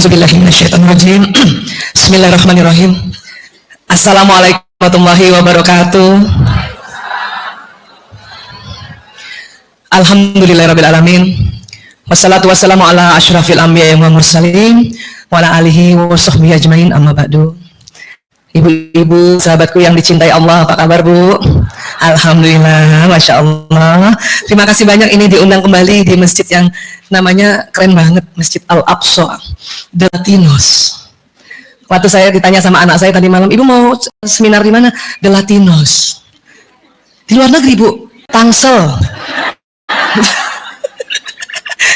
A'udzubillahi minasyaitonirrajim. Bismillahirrahmanirrahim. Assalamualaikum warahmatullahi wabarakatuh. Alhamdulillahirabbil alamin. Wassalatu wassalamu ala asyrafil anbiya'i wal mursalin wa ala alihi wa sahbihi ajmain, amma ba'du. Ibu-ibu, sahabatku yang dicintai Allah, apa kabar Bu? Alhamdulillah, Masya Allah. Terima kasih banyak ini diundang kembali di masjid yang namanya keren banget, Masjid Al-Aqsa de Latinos. Waktu saya ditanya sama anak saya tadi malam, Ibu mau seminar di mana? De Latinos. Di luar negeri Bu, Tangsel.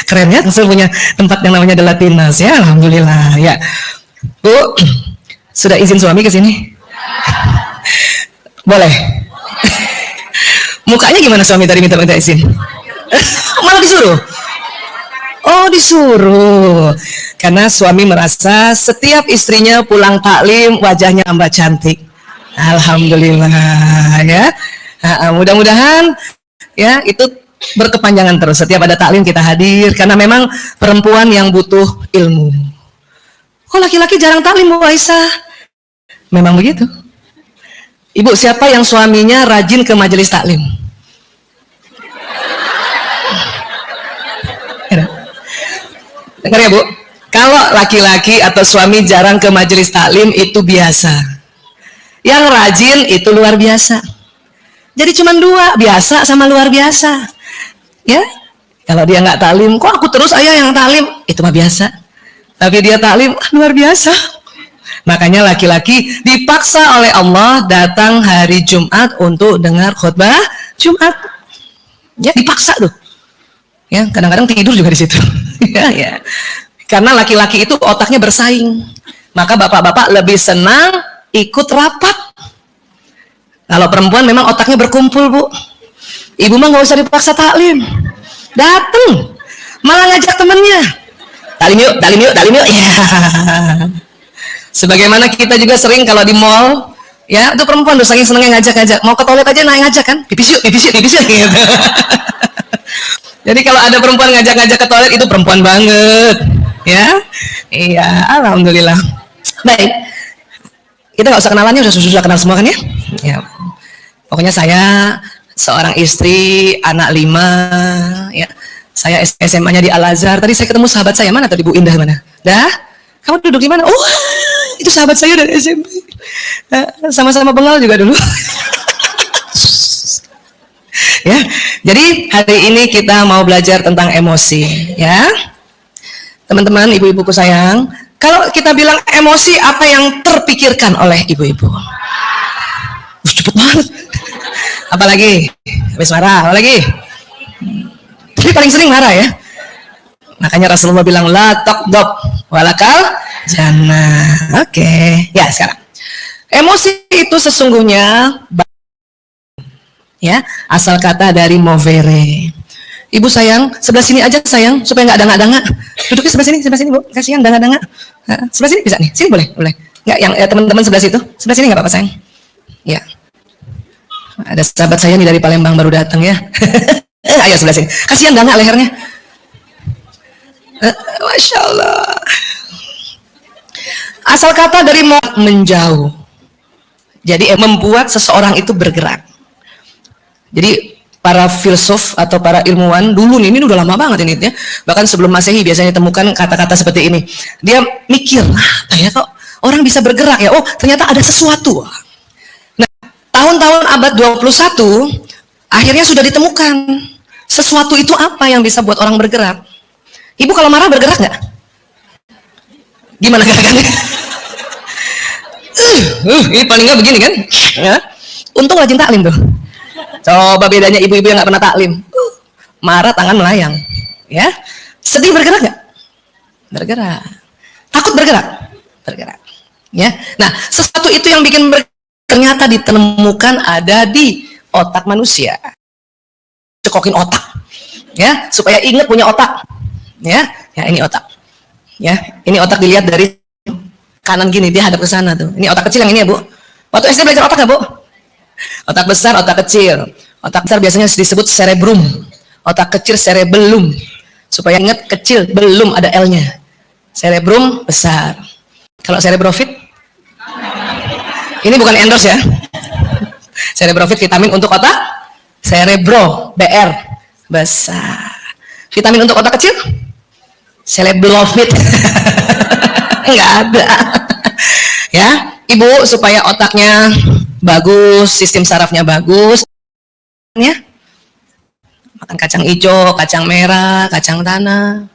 Keren ya, Tangsel punya tempat yang namanya De Latinos ya, Alhamdulillah ya. Bu, sudah izin suami ke sini? Boleh. Mukanya gimana suami tadi minta izin? Malah disuruh? Oh, disuruh. Karena suami merasa setiap istrinya pulang taklim wajahnya tambah cantik. Alhamdulillah ya. Mudah-mudahan ya itu berkepanjangan terus. Setiap ada taklim kita hadir karena memang perempuan yang butuh ilmu. Kok laki-laki jarang taklim Bu Aisyah? Memang begitu. Ibu, siapa yang suaminya rajin ke majelis taklim? Dengar ya Bu, kalau laki-laki atau suami jarang ke majelis taklim itu biasa. Yang rajin itu luar biasa. Jadi cuma dua, biasa sama luar biasa. Ya, kalau dia nggak taklim, kok aku terus ayah yang taklim? Itu mah biasa. Tapi dia taklim, luar biasa. Makanya laki-laki dipaksa oleh Allah datang hari Jumat untuk dengar khutbah Jumat. Ya, dipaksa tuh. Ya, kadang-kadang tidur juga di situ. Ya. Karena laki-laki itu otaknya bersaing. Maka bapak-bapak lebih senang ikut rapat. Kalau perempuan memang otaknya berkumpul, Bu. Ibu mah nggak usah dipaksa taklim. Dateng. Malah ngajak temennya. Taklim yuk, taklim yuk, taklim yuk. Ya. Sebagaimana kita juga sering kalau di mall, ya itu perempuan tuh saking senengnya ngajak-ngajak, mau ke toilet aja naik ngajak kan, pipis yuk gitu. Jadi kalau ada perempuan ngajak-ngajak ke toilet itu perempuan banget, ya. Iya, alhamdulillah. Baik, kita nggak usah kenalannya, sudah kenal semua kan ya? Ya. Pokoknya saya seorang istri, anak 5, ya. Saya SMA-nya di Al-Azhar. Tadi saya ketemu sahabat saya, mana tadi Bu Indah mana? Dah? Kamu duduk di mana? Oh, itu sahabat saya dari SMP. Sama-sama bengal juga dulu. Ya, jadi hari ini kita mau belajar tentang emosi, ya. Teman-teman, ibu-ibuku sayang, kalau kita bilang emosi, apa yang terpikirkan oleh ibu-ibu? Cepet banget. Apalagi? Habis marah, apalagi? Tapi paling sering marah ya. Makanya Rasulullah bilang la taqdab walakal jannah. Oke. Ya, sekarang. Emosi itu sesungguhnya ya, asal kata dari movere. Ibu sayang, sebelah sini aja sayang, supaya nggak dangak-dangak. Duduknya sebelah sini Bu. Kasihan dangak-dangak. Sebelah sini bisa nih. Sini boleh? Nggak, yang teman-teman sebelah situ. Sebelah sini nggak apa-apa sayang. Ya. Ada sahabat saya nih dari Palembang baru datang ya. Ayo sebelah sini. Kasihan dangak lehernya. Masya Allah. Asal kata dari menjauh. Jadi membuat seseorang itu bergerak. Jadi para filsuf atau para ilmuwan dulu ini udah lama banget ini ya. Bahkan sebelum Masehi biasanya temukan kata-kata seperti ini. Dia mikir, apa ya kok orang bisa bergerak ya? Oh, ternyata ada sesuatu. Nah, tahun-tahun abad 21 akhirnya sudah ditemukan sesuatu itu apa yang bisa buat orang bergerak. Ibu kalau marah bergerak nggak? Gimana gerakannya? Ini paling nggak begini kan? Ya. Untung rajin taklim tuh. Coba bedanya ibu-ibu yang nggak pernah taklim. Marah tangan melayang. Ya. Sedih bergerak nggak? Bergerak. Takut bergerak? Bergerak. Ya. Nah, sesuatu itu yang bikin ternyata ditemukan ada di otak manusia. Cekokin otak. Ya, supaya ingat punya otak. Ya ini otak. Ya, ini otak dilihat dari kanan gini, dia hadap ke sana tuh. Ini otak kecil yang ini ya Bu. Waktu SD belajar otak nggak Bu? Otak besar, otak kecil. Otak besar biasanya disebut cerebrum. Otak kecil cerebellum. Supaya ingat kecil, belum ada L-nya. Cerebrum besar. Kalau cerebrofit, ini bukan endorse ya. Cerebrofit vitamin untuk otak, cerebro, BR, besar. Vitamin untuk otak kecil, cerebrofit. Enggak ada. Ya, Ibu, supaya otaknya bagus, sistem sarafnya bagus, ya. Makan kacang hijau, kacang merah, kacang tanah.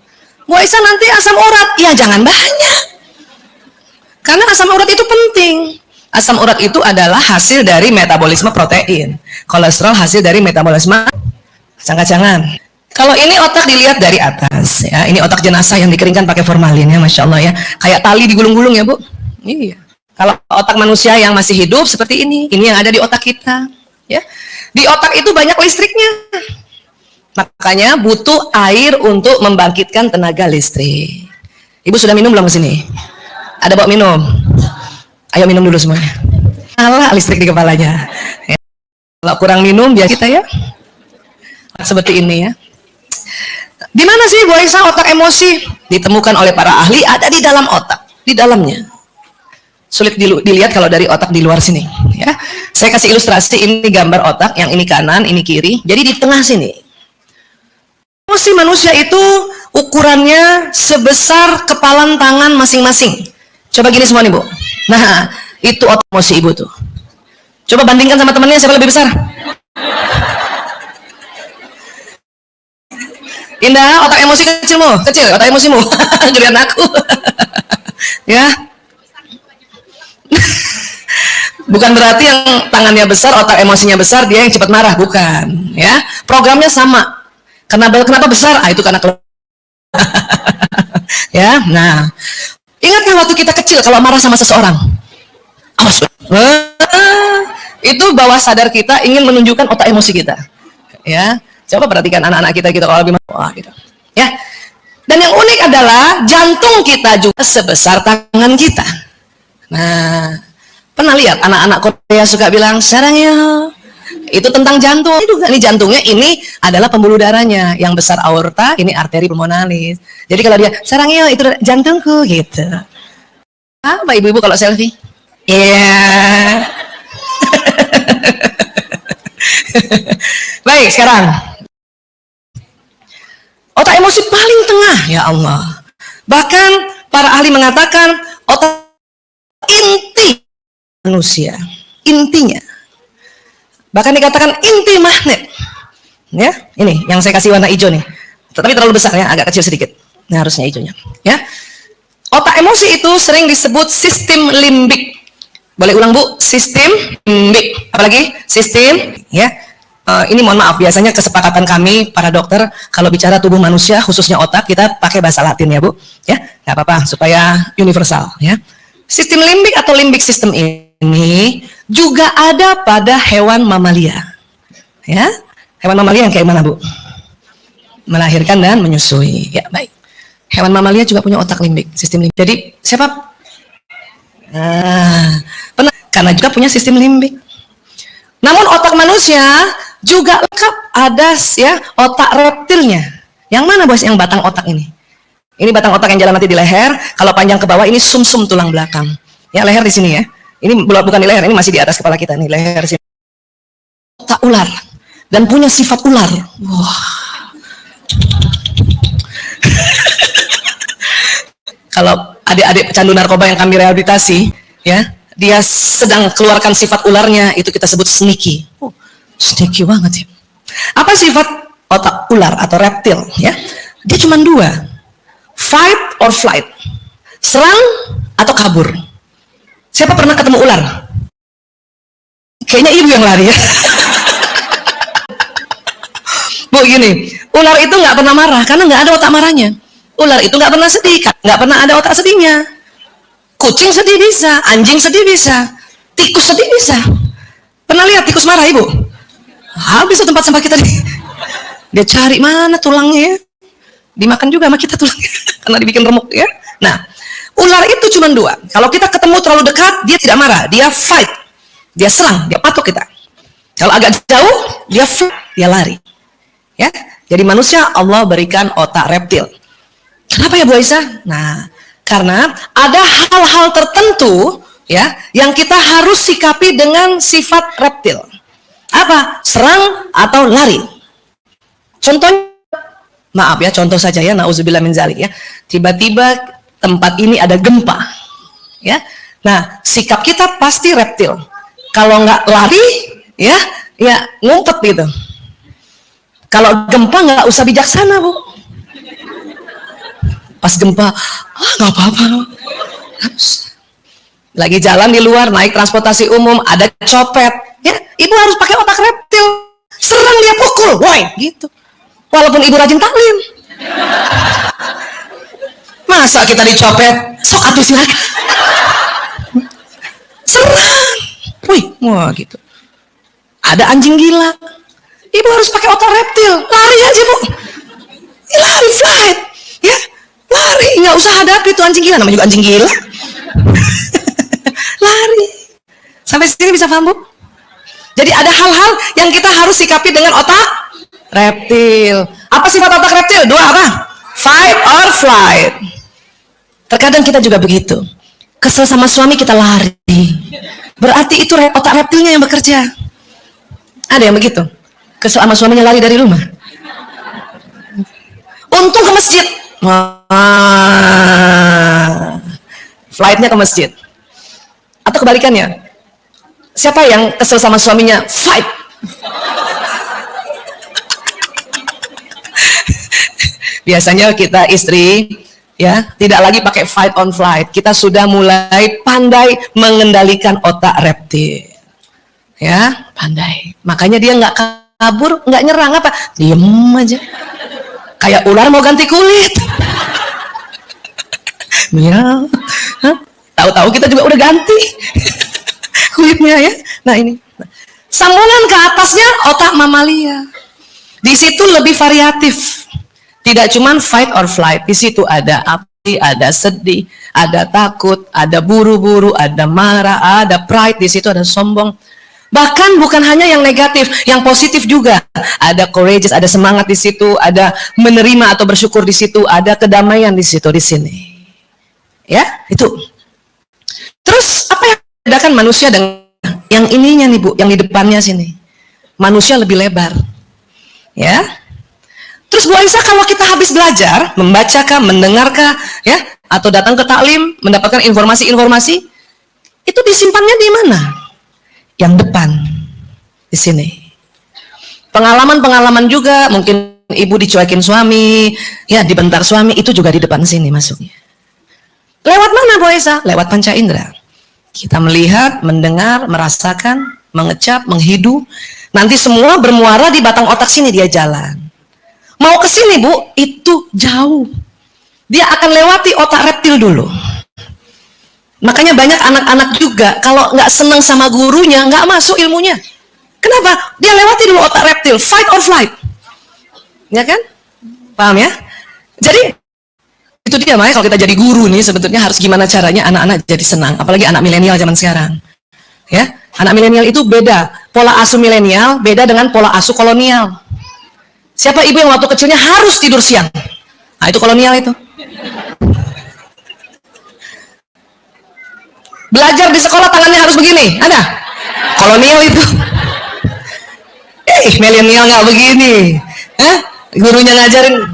Bu Aisyah, nanti asam urat, ya jangan banyak. Karena asam urat itu penting. Asam urat itu adalah hasil dari metabolisme protein. Kolesterol hasil dari metabolisme kacang-kacangan. Kalau ini otak dilihat dari atas, ya. Ini otak jenazah yang dikeringkan pakai formalin, ya, masya Allah ya. Kayak tali digulung-gulung ya Bu. Iya. Kalau otak manusia yang masih hidup seperti ini yang ada di otak kita, ya. Di otak itu banyak listriknya. Makanya butuh air untuk membangkitkan tenaga listrik. Ibu sudah minum belum ke sini? Ada bawa minum? Ayo minum dulu semuanya. Nyala listrik di kepalanya. Ya. Kalau kurang minum biar kita ya. Seperti ini ya. Di mana sih Bu Aisyah otak emosi? Ditemukan oleh para ahli ada di dalam otak, di dalamnya. Sulit dilihat kalau dari otak di luar sini. Ya. Saya kasih ilustrasi, ini gambar otak, yang ini kanan, ini kiri. Jadi di tengah sini. Emosi manusia itu ukurannya sebesar kepalan tangan masing-masing. Coba gini semua nih Bu. Nah, itu otak emosi Ibu tuh. Coba bandingkan sama temannya siapa lebih besar. Indah, otak emosi kecilmu, kecil, otak emosimu. Gedean aku. Ya. Bukan berarti yang tangannya besar, otak emosinya besar, dia yang cepat marah, bukan. Ya, programnya sama. Kenapa besar? Ah, itu karena ya. Nah, ingatkan waktu kita kecil kalau marah sama seseorang, awas. Itu bawah sadar kita ingin menunjukkan otak emosi kita. Ya. Coba perhatikan anak-anak kita kalau lebih marah gitu. Ya. Dan yang unik adalah jantung kita juga sebesar tangan kita. Nah, pernah lihat anak-anak Korea suka bilang sarangnya? Itu tentang jantung. Ini jantungnya, ini adalah pembuluh darahnya. Yang besar aorta, ini arteri pulmonalis. Jadi kalau dia sarangnya itu jantungku gitu. Apa ibu-ibu kalau selfie? Iya. Yeah. Baik, sekarang otak emosi paling tengah, ya Allah. Bahkan para ahli mengatakan otak inti manusia, intinya. Bahkan dikatakan inti magnet. Ya, ini yang saya kasih warna hijau nih. Tetapi terlalu besar ya, agak kecil sedikit. Nah, harusnya hijaunya. Ya. Otak emosi itu sering disebut sistem limbik. Boleh ulang Bu? Sistem limbik. Apalagi? Sistem, ya. Ini mohon maaf, biasanya kesepakatan kami para dokter kalau bicara tubuh manusia khususnya otak kita pakai bahasa Latin ya Bu, ya nggak apa-apa supaya universal ya. Sistem limbik atau limbik system ini juga ada pada hewan mamalia, ya. Hewan mamalia yang kayak mana Bu? Melahirkan dan menyusui, ya baik. Hewan mamalia juga punya otak limbik, sistem limbik. Jadi siapa? Pernah karena juga punya sistem limbik. Namun otak manusia juga lengkap ada ya otak reptilnya. Yang mana bos yang batang otak ini? Ini batang otak yang jalan nanti di leher. Kalau panjang ke bawah ini sumsum tulang belakang. Ya leher di sini ya. Ini bukan di leher, ini masih di atas kepala kita nih leher sini. Otak ular dan punya sifat ular. Wah. Kalau adik-adik pecandu narkoba yang kami rehabilitasi, ya dia sedang keluarkan sifat ularnya, itu kita sebut sneaky. Oh, sneaky banget ya. Apa sifat otak ular atau reptil? Ya, dia cuma dua, fight or flight, serang atau kabur. Siapa pernah ketemu ular? Kayaknya ibu yang lari ya. Bu gini, ular itu nggak pernah marah karena nggak ada otak marahnya. Ular itu nggak pernah sedih, nggak pernah ada otak sedihnya. Kucing sedih bisa, anjing sedih bisa, tikus sedih bisa. Pernah lihat tikus marah ibu? Habis tempat sampah kita nih. Dia cari mana tulangnya ya? Dimakan juga sama kita tulangnya karena dibikin remuk ya. Nah, ular itu cuma dua. Kalau kita ketemu terlalu dekat, dia tidak marah, dia fight, dia serang, dia patok kita. Kalau agak jauh, dia flight, dia lari. Ya, jadi manusia Allah berikan otak reptil. Kenapa ya Bu Aisyah? Nah, Karena ada hal-hal tertentu ya yang kita harus sikapi dengan sifat reptil. Apa? Serang atau lari. Contohnya, maaf ya, contoh saja ya, nauzubillah min zalik ya. Tiba-tiba tempat ini ada gempa. Ya. Nah, sikap kita pasti reptil. Kalau nggak lari, ya ngumpet gitu. Kalau gempa nggak usah bijaksana, Bu. Pas gempa, nggak apa-apa. Lagi jalan di luar, naik transportasi umum, ada copet, ya ibu harus pakai otak reptil. Serang dia, pukul, woi, gitu. Walaupun ibu rajin taklim. Masa kita dicopet, sok atuh silakan. Serang, wih, wah gitu. Ada anjing gila, ibu harus pakai otak reptil, lari aja Bu, lari fight, ya lari, nggak usah hadapi tuh anjing gila, namanya juga anjing gila. Lari. Sampai sini bisa paham Bu? Jadi ada hal-hal yang kita harus sikapi dengan otak reptil. Apa sifat otak reptil? Dua apa? Fight or flight. Terkadang kita juga begitu. Kesel sama suami kita lari. Berarti itu otak reptilnya yang bekerja. Ada yang begitu? Kesel sama suaminya lari dari rumah. Untung ke masjid. Flightnya ke masjid. Atau kebalikannya. Siapa yang kesel sama suaminya? Fight. Biasanya kita istri ya tidak lagi pakai fight on flight, kita sudah mulai pandai mengendalikan otak reptil, ya pandai. Makanya dia nggak kabur, nggak nyerang, apa, diem aja, kayak ular mau ganti kulit. Ya, tahu-tahu kita juga udah ganti kulitnya ya. Nah ini sambungan ke atasnya otak mamalia, di situ lebih variatif. Tidak cuma fight or flight, di situ ada api, ada sedih, ada takut, ada buru-buru, ada marah, ada pride, di situ ada sombong. Bahkan bukan hanya yang negatif, yang positif juga. Ada courageous, ada semangat di situ, ada menerima atau bersyukur di situ, ada kedamaian di situ, di sini. Ya, itu. Terus apa yang membedakan manusia dengan yang ininya nih Bu, yang di depannya sini? Manusia lebih lebar. Ya. Terus Bu Aisyah, kalau kita habis belajar, membacakah, mendengarkah, ya, atau datang ke taklim, mendapatkan informasi-informasi, itu disimpannya di mana? Yang depan, di sini. Pengalaman-pengalaman juga, mungkin ibu dicuekin suami, ya, dibentak suami, itu juga di depan sini masuknya. Lewat mana Bu Aisyah? Lewat panca indera. Kita melihat, mendengar, merasakan, mengecap, menghidu, nanti semua bermuara di batang otak sini, dia jalan. Mau ke sini Bu, itu jauh. Dia akan lewati otak reptil dulu. Makanya banyak anak-anak juga kalau nggak senang sama gurunya, nggak masuk ilmunya. Kenapa? Dia lewati dulu otak reptil, fight or flight. Ya kan? Paham ya? Jadi itu dia, makanya kalau kita jadi guru nih sebetulnya harus gimana caranya anak-anak jadi senang. Apalagi anak milenial zaman sekarang. Ya, anak milenial itu beda. Pola asuh milenial beda dengan pola asuh kolonial. Siapa ibu yang waktu kecilnya harus tidur siang? Nah, itu kolonial itu. Belajar di sekolah tangannya harus begini, ada? Kolonial itu. Milenial nggak begini. Gurunya ngajarin.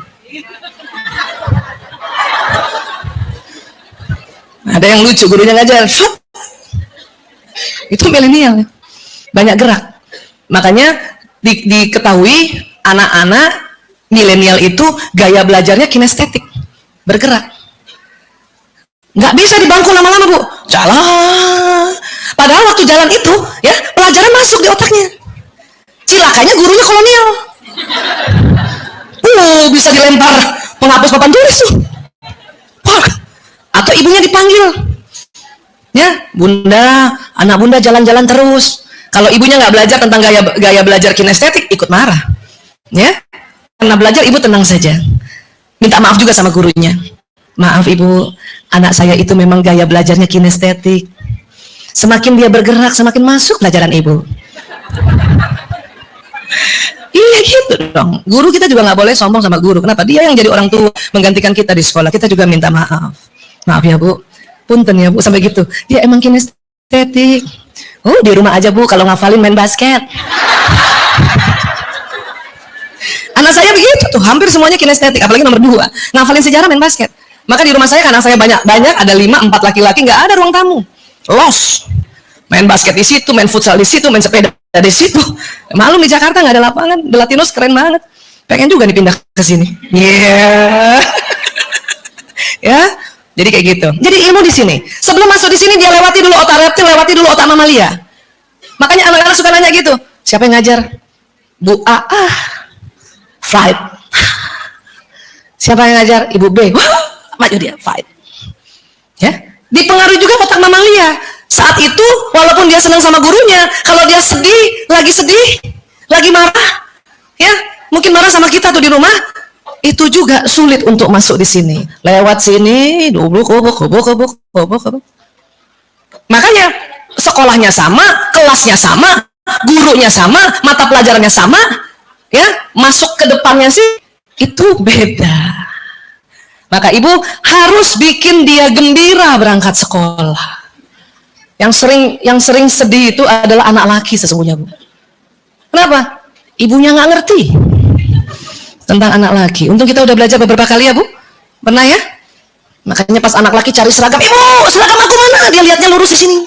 Ada yang lucu, gurunya ngajar. Itu milenial. Banyak gerak. Makanya diketahui anak-anak milenial itu gaya belajarnya kinestetik, bergerak. Nggak bisa di bangku lama-lama Bu, jalan. Padahal waktu jalan itu, ya pelajaran masuk di otaknya. Cilakanya gurunya kolonial. Bisa dilempar penghapus papan tulis tuh. Atau ibunya dipanggil, ya Bunda, anak Bunda jalan-jalan terus. Kalau ibunya nggak belajar tentang gaya belajar kinestetik, ikut marah. Ya, karena belajar ibu tenang saja, minta maaf juga sama gurunya. Maaf ibu, anak saya itu memang gaya belajarnya kinestetik. Semakin dia bergerak, semakin masuk pelajaran ibu. Iya gitu dong. Guru kita juga nggak boleh sombong sama guru. Kenapa? Dia yang jadi orang tua menggantikan kita di sekolah. Kita juga minta maaf. Maaf ya Bu, punten ya Bu sampai gitu. Dia emang kinestetik. Oh di rumah aja Bu, kalau ngafalin main basket. Anak saya begitu tuh, hampir semuanya kinestetik, apalagi nomor 2, ngafalin sejarah main basket. Maka di rumah saya karena saya banyak ada 5, 4 laki-laki, nggak ada ruang tamu. Los, main basket di situ, main futsal di situ, main sepeda di situ. Malum di Jakarta nggak ada lapangan, The Latinos keren banget. Pengen juga nih pindah ke sini. Yeah. Ya, jadi kayak gitu. Jadi ilmu di sini. Sebelum masuk di sini dia lewati dulu otak reptil, lewati dulu otak mamalia. Makanya anak-anak suka nanya gitu. Siapa yang ngajar? Bu A. Fight. Siapa yang ngajar? Ibu B. Maju dia, fight. Ya, dipengaruhi juga otak mamalia. Saat itu, walaupun dia senang sama gurunya, kalau dia sedih, lagi marah, ya, mungkin marah sama kita tuh di rumah, itu juga sulit untuk masuk di sini. Lewat sini, kubuk. Makanya sekolahnya sama, kelasnya sama, gurunya sama, mata pelajarannya sama, ya, masuk ke depannya sih itu beda. Maka ibu harus bikin dia gembira berangkat sekolah. Yang sering sedih itu adalah anak laki sesungguhnya Bu. Kenapa? Ibunya nggak ngerti tentang anak laki. Untung kita udah belajar beberapa kali ya Bu. Pernah ya? Makanya pas anak laki cari seragam, ibu seragam aku mana? Dia lihatnya lurus di sini.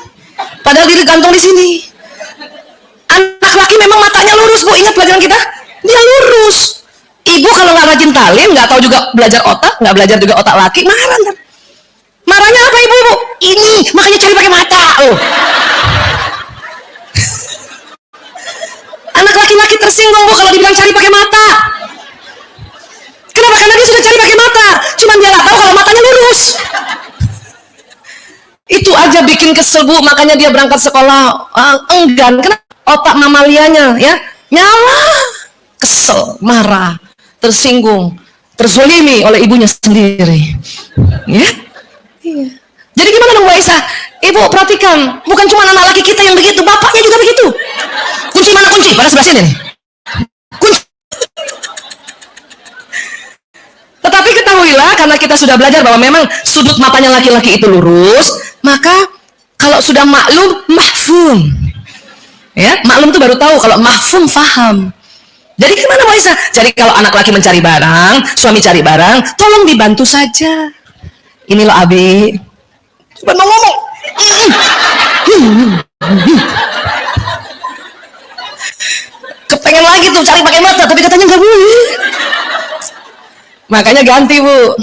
Padahal diri gantung di sini. Anak laki memang matanya lurus Bu. Ingat pelajaran kita? Dia lurus. Ibu kalau nggak rajin talim, nggak tahu juga belajar otak, nggak belajar juga otak laki, marah ntar. Marahnya apa ibu? Ini makanya cari pakai mata. Oh. Anak laki-laki tersinggung Bu kalau dibilang cari pakai mata. Kenapa? Karena dia sudah cari pakai mata. Cuman dia nggak tahu kalau matanya lurus. Itu aja bikin kesel Bu, makanya dia berangkat sekolah enggan. Kenapa? Otak mamalianya ya nyala, kesel, marah, tersinggung, terzolimi oleh ibunya sendiri. Ya? Iya. Jadi gimana dong Bu Aisyah? Ibu perhatikan, bukan cuma anak laki kita yang begitu, bapaknya juga begitu. Kunci mana kunci? Pada sebelah sini nih. Kunci. Tetapi ketahuilah, karena kita sudah belajar bahwa memang sudut matanya laki-laki itu lurus, maka kalau sudah maklum, mahfum. Ya, maklum itu baru tahu, kalau mahfum faham. Jadi gimana Bu Aisyah? Jadi kalau anak laki mencari barang, suami cari barang, tolong dibantu saja. Ini loh Abi. Coba mau ngomong. Kepengen lagi tuh cari pakai mata, tapi katanya nggak boleh. Makanya ganti Bu.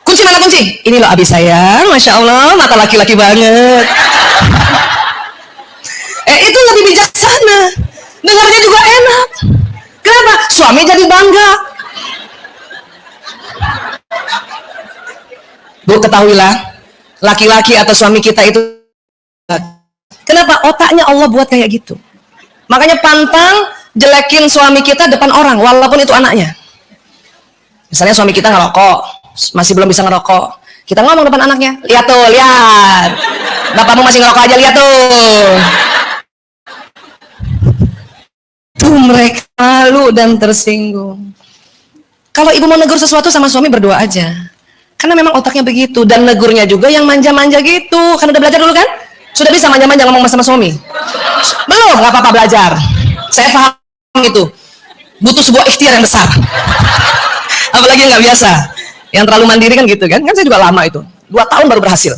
Kunci mana kunci? Ini loh Abi sayang, masya Allah, mata laki-laki banget. Itu lebih bijaksana. Dengarnya juga enak. Kenapa? Suami jadi bangga. Bu, ketahuilah, laki-laki atau suami kita itu, kenapa? Otaknya Allah buat kayak gitu. Makanya pantang jelekin suami kita depan orang, walaupun itu anaknya. Misalnya suami kita ngerokok, masih belum bisa ngerokok, kita ngomong depan anaknya, lihat tuh, lihat, bapakmu masih ngerokok aja, lihat tuh. Tuh mereka malu dan tersinggung. Kalau ibu mau negur sesuatu sama suami, berdoa aja. Karena memang otaknya begitu, dan negurnya juga yang manja-manja gitu. Kan udah belajar dulu kan? Sudah bisa manja-manja ngomong sama suami? Belum, nggak apa-apa belajar. Saya paham itu. Butuh sebuah ikhtiar yang besar. Apalagi yang nggak biasa. Yang terlalu mandiri kan gitu kan? Kan saya juga lama itu. 2 tahun baru berhasil.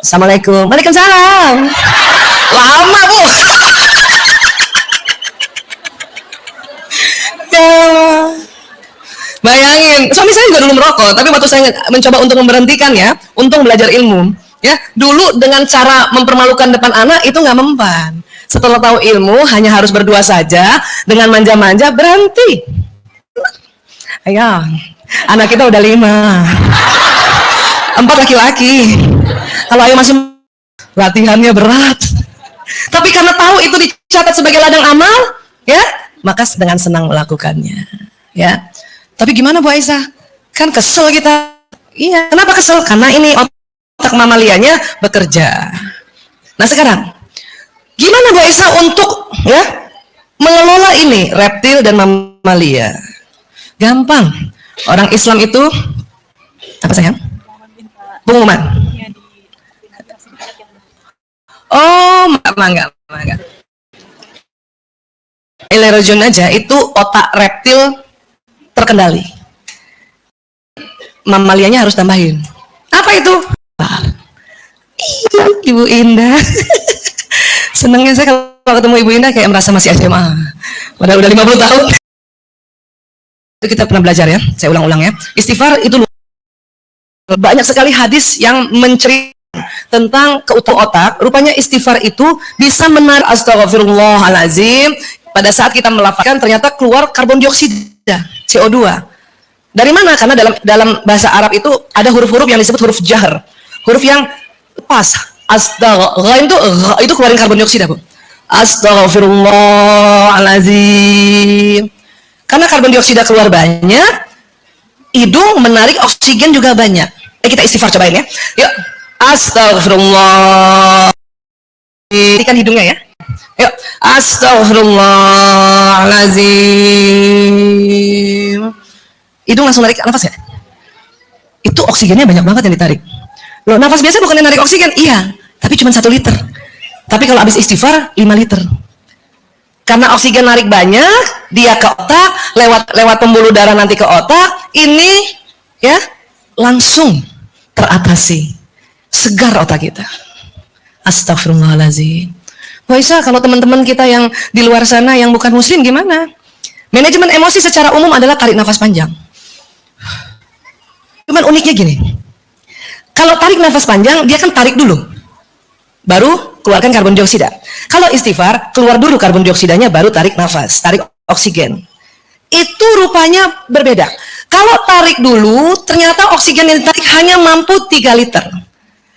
Assalamualaikum. Waalaikumsalam. Lama Bu. Bayangin, suami saya juga dulu merokok, tapi waktu saya mencoba untuk memberhentikannya, untuk belajar ilmu, ya, dulu dengan cara mempermalukan depan anak itu nggak mempan. Setelah tahu ilmu, hanya harus berdua saja, dengan manja-manja berhenti. Ayo, anak kita udah 5, 4 laki-laki. Kalau ayo masih latihannya berat, tapi karena tahu itu dicatat sebagai ladang amal, ya, maka dengan senang melakukannya, ya. Tapi gimana Bu Aisyah? Kan kesel kita. Iya, kenapa kesel? Karena ini otak mamalianya bekerja. Nah sekarang, gimana Bu Aisyah untuk ya mengelola ini reptil dan mamalia? Gampang. Orang Islam itu apa sayang? Pengumuman. Oh, enggak. Ilerojon aja itu otak reptil terkendali. Mamalianya harus tambahin. Apa itu? Ibu Indah. Senangnya saya kalau ketemu Ibu Indah kayak merasa masih SMA. Padahal udah 50 tahun. Itu kita pernah belajar ya. Saya ulang-ulang ya. Istighfar itu banyak sekali hadis yang menceritakan tentang keutamaan otak. Rupanya istighfar itu bisa menarik astagfirullahalazim. Pada saat kita melafazkan ternyata keluar karbon dioksida, CO2. Dari mana? Karena dalam bahasa Arab itu ada huruf-huruf yang disebut huruf jahr. Huruf yang pas. Astagfirullah itu keluarin karbon dioksida, Bu. Astagfirullahalazim. Karena karbon dioksida keluar banyak, hidung menarik oksigen juga banyak. Kita istighfar cobain ya. Yuk. Astagfirullah. Ikan hidungnya ya. Yuk. Astagfirullahalazim. Hidung langsung narik nafas ya. Itu oksigennya banyak banget yang ditarik. Loh, nafas biasa bukan yang narik oksigen? Iya, tapi cuma 1 liter. Tapi kalau habis istighfar 5 liter. Karena oksigen narik banyak, dia ke otak, lewat pembuluh darah nanti ke otak, ini ya langsung teratasi. Segar otak kita. Astagfirullahaladzim. Wah Isa, kalau teman-teman kita yang di luar sana yang bukan muslim gimana? Manajemen emosi secara umum adalah tarik nafas panjang. Cuman uniknya gini. Kalau tarik nafas panjang, dia kan tarik dulu. Baru keluarkan karbon dioksida. Kalau istighfar, keluar dulu karbon dioksidanya, baru tarik nafas, tarik oksigen. Itu rupanya berbeda. Kalau tarik dulu, ternyata oksigen yang ditarik hanya mampu 3 liter.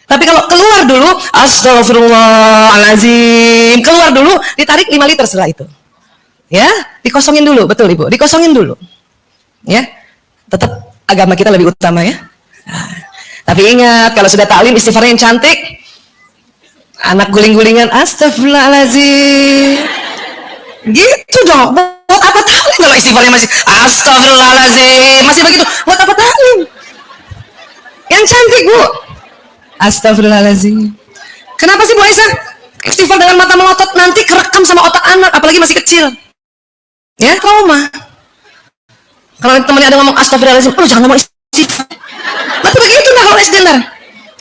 Tapi kalau keluar dulu, astagfirullahaladzim, keluar dulu, ditarik 5 liter setelah itu. Ya, dikosongin dulu, betul Ibu, dikosongin dulu. Ya, tetap agama kita lebih utama ya. Nah, tapi ingat, kalau sudah taklim istighfarnya yang cantik, anak guling-gulingan, astagfirullahaladzim. Gitu dong, buat apa taklim kalau istighfarnya masih astagfirullahaladzim, masih begitu, buat apa taklim? Yang cantik Bu. Astagfirullahaladzim. Kenapa sih Bu Aisyah? Istighfar dengan mata melotot nanti kerekam sama otak anak, apalagi masih kecil. Ya, trauma. Kalau temannya ada ngomong astagfirullahaladzim, lu jangan ngomong istighfar. Nanti begitu lah kalau SD ntar.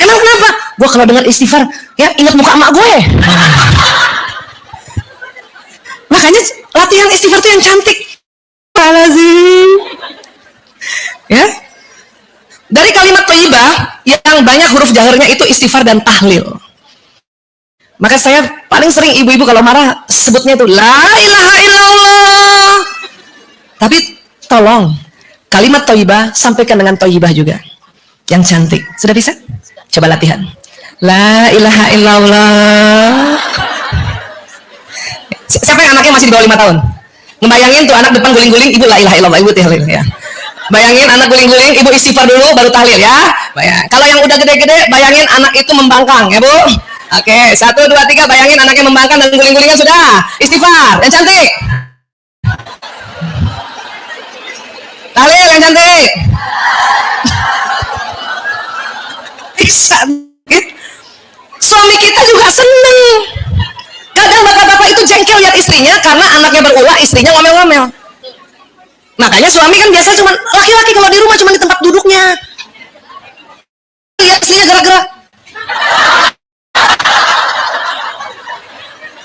Emang kenapa? Gue kalau dengar istighfar, ya ingat muka emak gue. Makanya latihan istighfar itu yang cantik. Astagfirullahaladzim. Ya. Dari kalimat thayyibah yang banyak huruf jaharnya itu istighfar dan tahlil. Maka saya paling sering ibu-ibu kalau marah sebutnya itu la ilaha illallah. Tapi tolong kalimat thayyibah sampaikan dengan thayyibah juga. Yang cantik. Sudah bisa? Coba latihan. La ilaha illallah. Siapa yang anaknya masih di bawah 5 tahun? Ngebayangin tuh anak depan guling-guling, ibu la ilaha illallah, ibu tahlil ya. Bayangin anak guling-guling, ibu istighfar dulu baru tahlil ya. Kalau yang udah gede-gede, bayangin anak itu membangkang ya Bu. Oke, 1, 2, 3, bayangin anaknya membangkang dan guling-gulingan sudah. Istighfar, yang cantik. Tahlil yang cantik. Bisa. Suami kita juga seneng. Kadang bapak-bapak itu jengkel lihat istrinya karena anaknya berulah, istrinya ngomel-ngomel. Makanya suami kan biasa cuma laki-laki kalau di rumah cuma di tempat duduknya. Lihat istrinya gerak-gerak.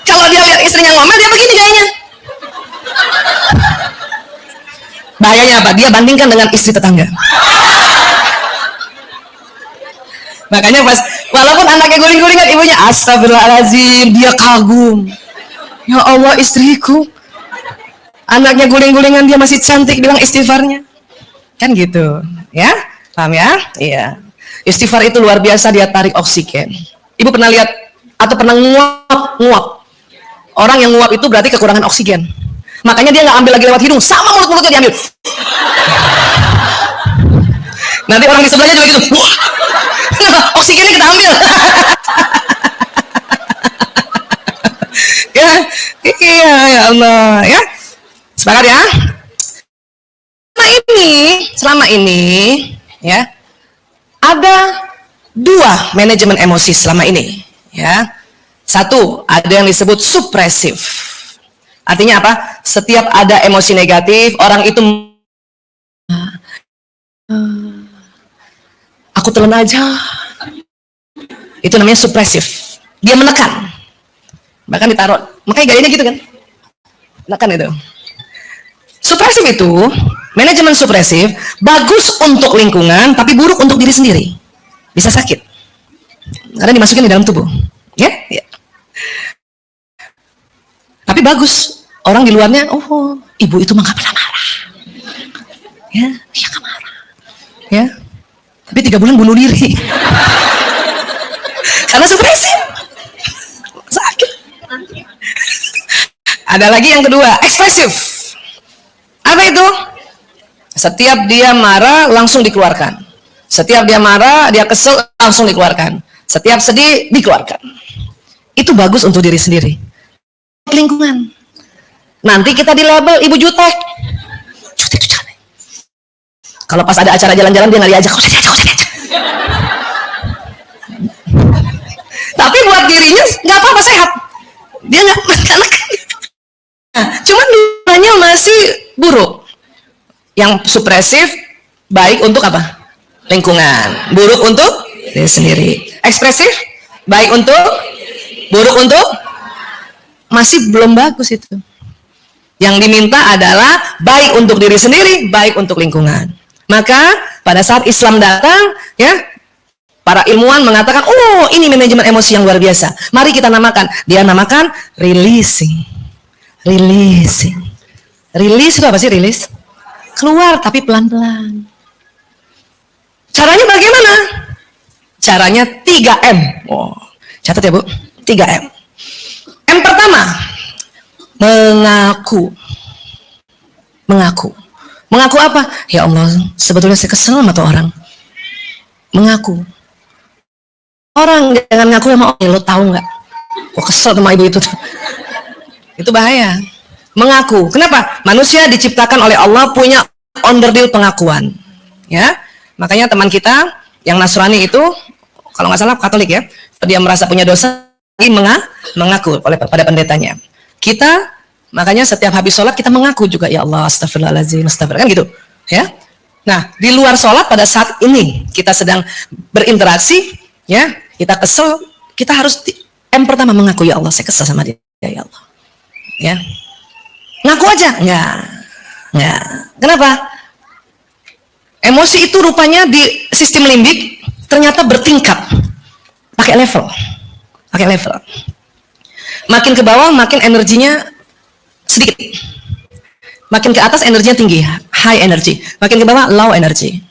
Kalau dia lihat istrinya ngomel, dia begini gayanya. Bahayanya apa? Dia bandingkan dengan istri tetangga. Makanya pas walaupun anaknya guling-gulingan, ibunya astagfirullahaladzim, dia kagum. Ya Allah istriku. Anaknya guling-gulingan dia masih cantik bilang istighfarnya. Kan gitu, ya? Paham ya? Iya. Istighfar itu luar biasa, dia tarik oksigen. Ibu pernah lihat atau pernah nguap? Orang yang nguap itu berarti kekurangan oksigen. Makanya dia nggak ambil lagi lewat hidung, sama mulut-mulutnya diambil. Nanti orang di sebelahnya juga gitu. Oksigennya kita ambil. Ya, iya ya Allah, ya. Sepakat ya? Selama ini ya, ada dua manajemen emosi selama ini. Ya, satu ada yang disebut supresif. Artinya apa? Setiap ada emosi negatif, orang itu aku telan aja. Itu namanya supresif. Dia menekan. Bahkan ditaruh. Makanya gayanya gitu kan. Menekan itu. Supresif itu, manajemen supresif, bagus untuk lingkungan, tapi buruk untuk diri sendiri. Bisa sakit. Karena dimasukin di dalam tubuh. Ya? Ya. Tapi bagus. Orang di luarnya, oh, ibu itu mah gak pernah marah. Ya, dia gak marah. Ya. Tapi 3 bulan bunuh diri. Karena supresif. Sakit. Ada lagi yang kedua, ekspresif. Apa itu? Setiap dia marah langsung dikeluarkan. Setiap dia marah, dia kesel langsung dikeluarkan. Setiap sedih dikeluarkan. Itu bagus untuk diri sendiri. Lingkungan. Nanti kita di label ibu jutek. Jutek itu jangan. Kalau pas ada acara jalan-jalan dia nggak diajak, kau diajak. Tapi buat dirinya nggak apa-apa, sehat. Dia nggak makan. Cuman dunianya masih buruk. Yang supresif baik untuk apa? Lingkungan. Buruk untuk diri sendiri. Ekspresif baik untuk, buruk untuk, masih belum bagus itu. Yang diminta adalah baik untuk diri sendiri, baik untuk lingkungan. Maka pada saat Islam datang, ya, para ilmuwan mengatakan, oh ini manajemen emosi yang luar biasa. Mari kita namakan. Dia namakan releasing. Releasing. Release itu apa sih rilis? Keluar tapi pelan-pelan. Caranya bagaimana? Caranya 3M. Oh, catat ya Bu. 3M. M pertama, mengaku. Mengaku. Mengaku apa? Ya Allah, sebetulnya saya kesel sama tuh orang. Mengaku. Orang jangan ngaku sama orang, lo tahu nggak? Kok kesel sama ibu itu tuh. Itu bahaya. Mengaku. Kenapa? Manusia diciptakan oleh Allah punya onderdil pengakuan. Ya. Makanya teman kita yang Nasrani itu, kalau nggak salah Katolik ya, dia merasa punya dosa, mengaku pada pendetanya. Kita makanya setiap habis sholat kita mengaku juga, ya Allah, astagfirullahaladzim, astagfirullah, kan gitu. Ya. Nah, di luar sholat pada saat ini kita sedang berinteraksi, ya, kita kesel, kita harus M pertama mengaku, ya Allah, saya kesel sama dia, ya Allah. Ya. Ngaku aja? Enggak. Kenapa? Emosi itu rupanya di sistem limbik ternyata bertingkat, pakai level. Makin ke bawah makin energinya sedikit. Makin ke atas energinya tinggi, high energy. Makin ke bawah low energy.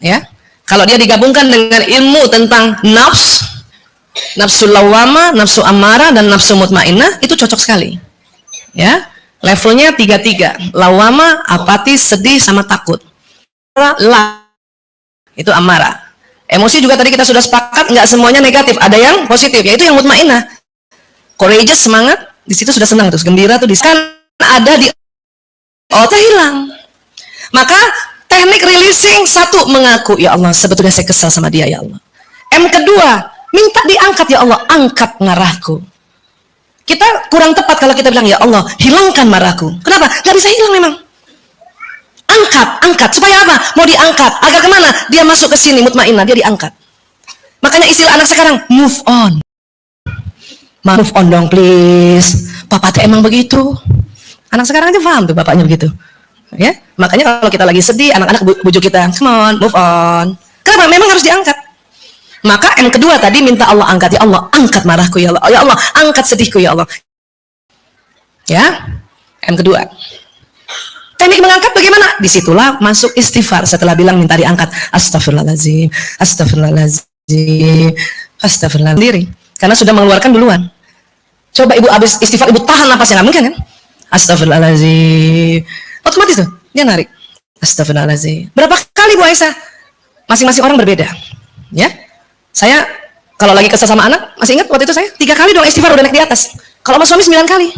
Ya. Kalau dia digabungkan dengan ilmu tentang nafsu lawama, nafsu amarah, dan nafsu mutmainnah, itu cocok sekali. Ya. Levelnya 3-3. Lawama, apatis, sedih, sama takut. Itu amarah. Emosi juga tadi kita sudah sepakat, nggak semuanya negatif, ada yang positif, yaitu yang mutmainnah. Courageous, semangat, di situ sudah senang terus, gembira tuh di sana ada di otak hilang. Maka teknik releasing, satu, mengaku, ya Allah, sebetulnya saya kesal sama dia, ya Allah. M kedua, minta diangkat, ya Allah, angkat marahku. Kita kurang tepat kalau kita bilang, ya Allah, hilangkan marahku. Kenapa? Nggak bisa hilang memang. Angkat. Supaya apa? Mau diangkat. Agar kemana? Dia masuk ke sini, mutmainnah, dia diangkat. Makanya istilah anak sekarang, move on. Move on dong, please. Papa tuh emang begitu. Anak sekarang aja paham tuh bapaknya begitu. Ya, makanya kalau kita lagi sedih, anak-anak bujuk kita, come on, move on. Kenapa? Memang harus diangkat. Maka M kedua tadi minta Allah angkat, ya Allah, angkat marahku, ya Allah. Ya Allah, angkat sedihku, ya Allah. Ya, M kedua. Teknik mengangkat bagaimana? Disitulah masuk istighfar setelah bilang minta diangkat. Astagfirullahaladzim, astagfirullahaladzim, astagfirullahaladzim. Karena sudah mengeluarkan duluan. Coba ibu habis istighfar, ibu tahan napasnya, nggak mungkin kan? Astagfirullahaladzim. Otomatis tuh, dia narik. Astagfirullahaladzim. Berapa kali Bu Aisyah? Masing-masing orang berbeda. Ya, saya kalau lagi kesel sama anak, masih ingat waktu itu saya 3 kali dong istighfar udah naik di atas. Kalau sama suami 9 kali.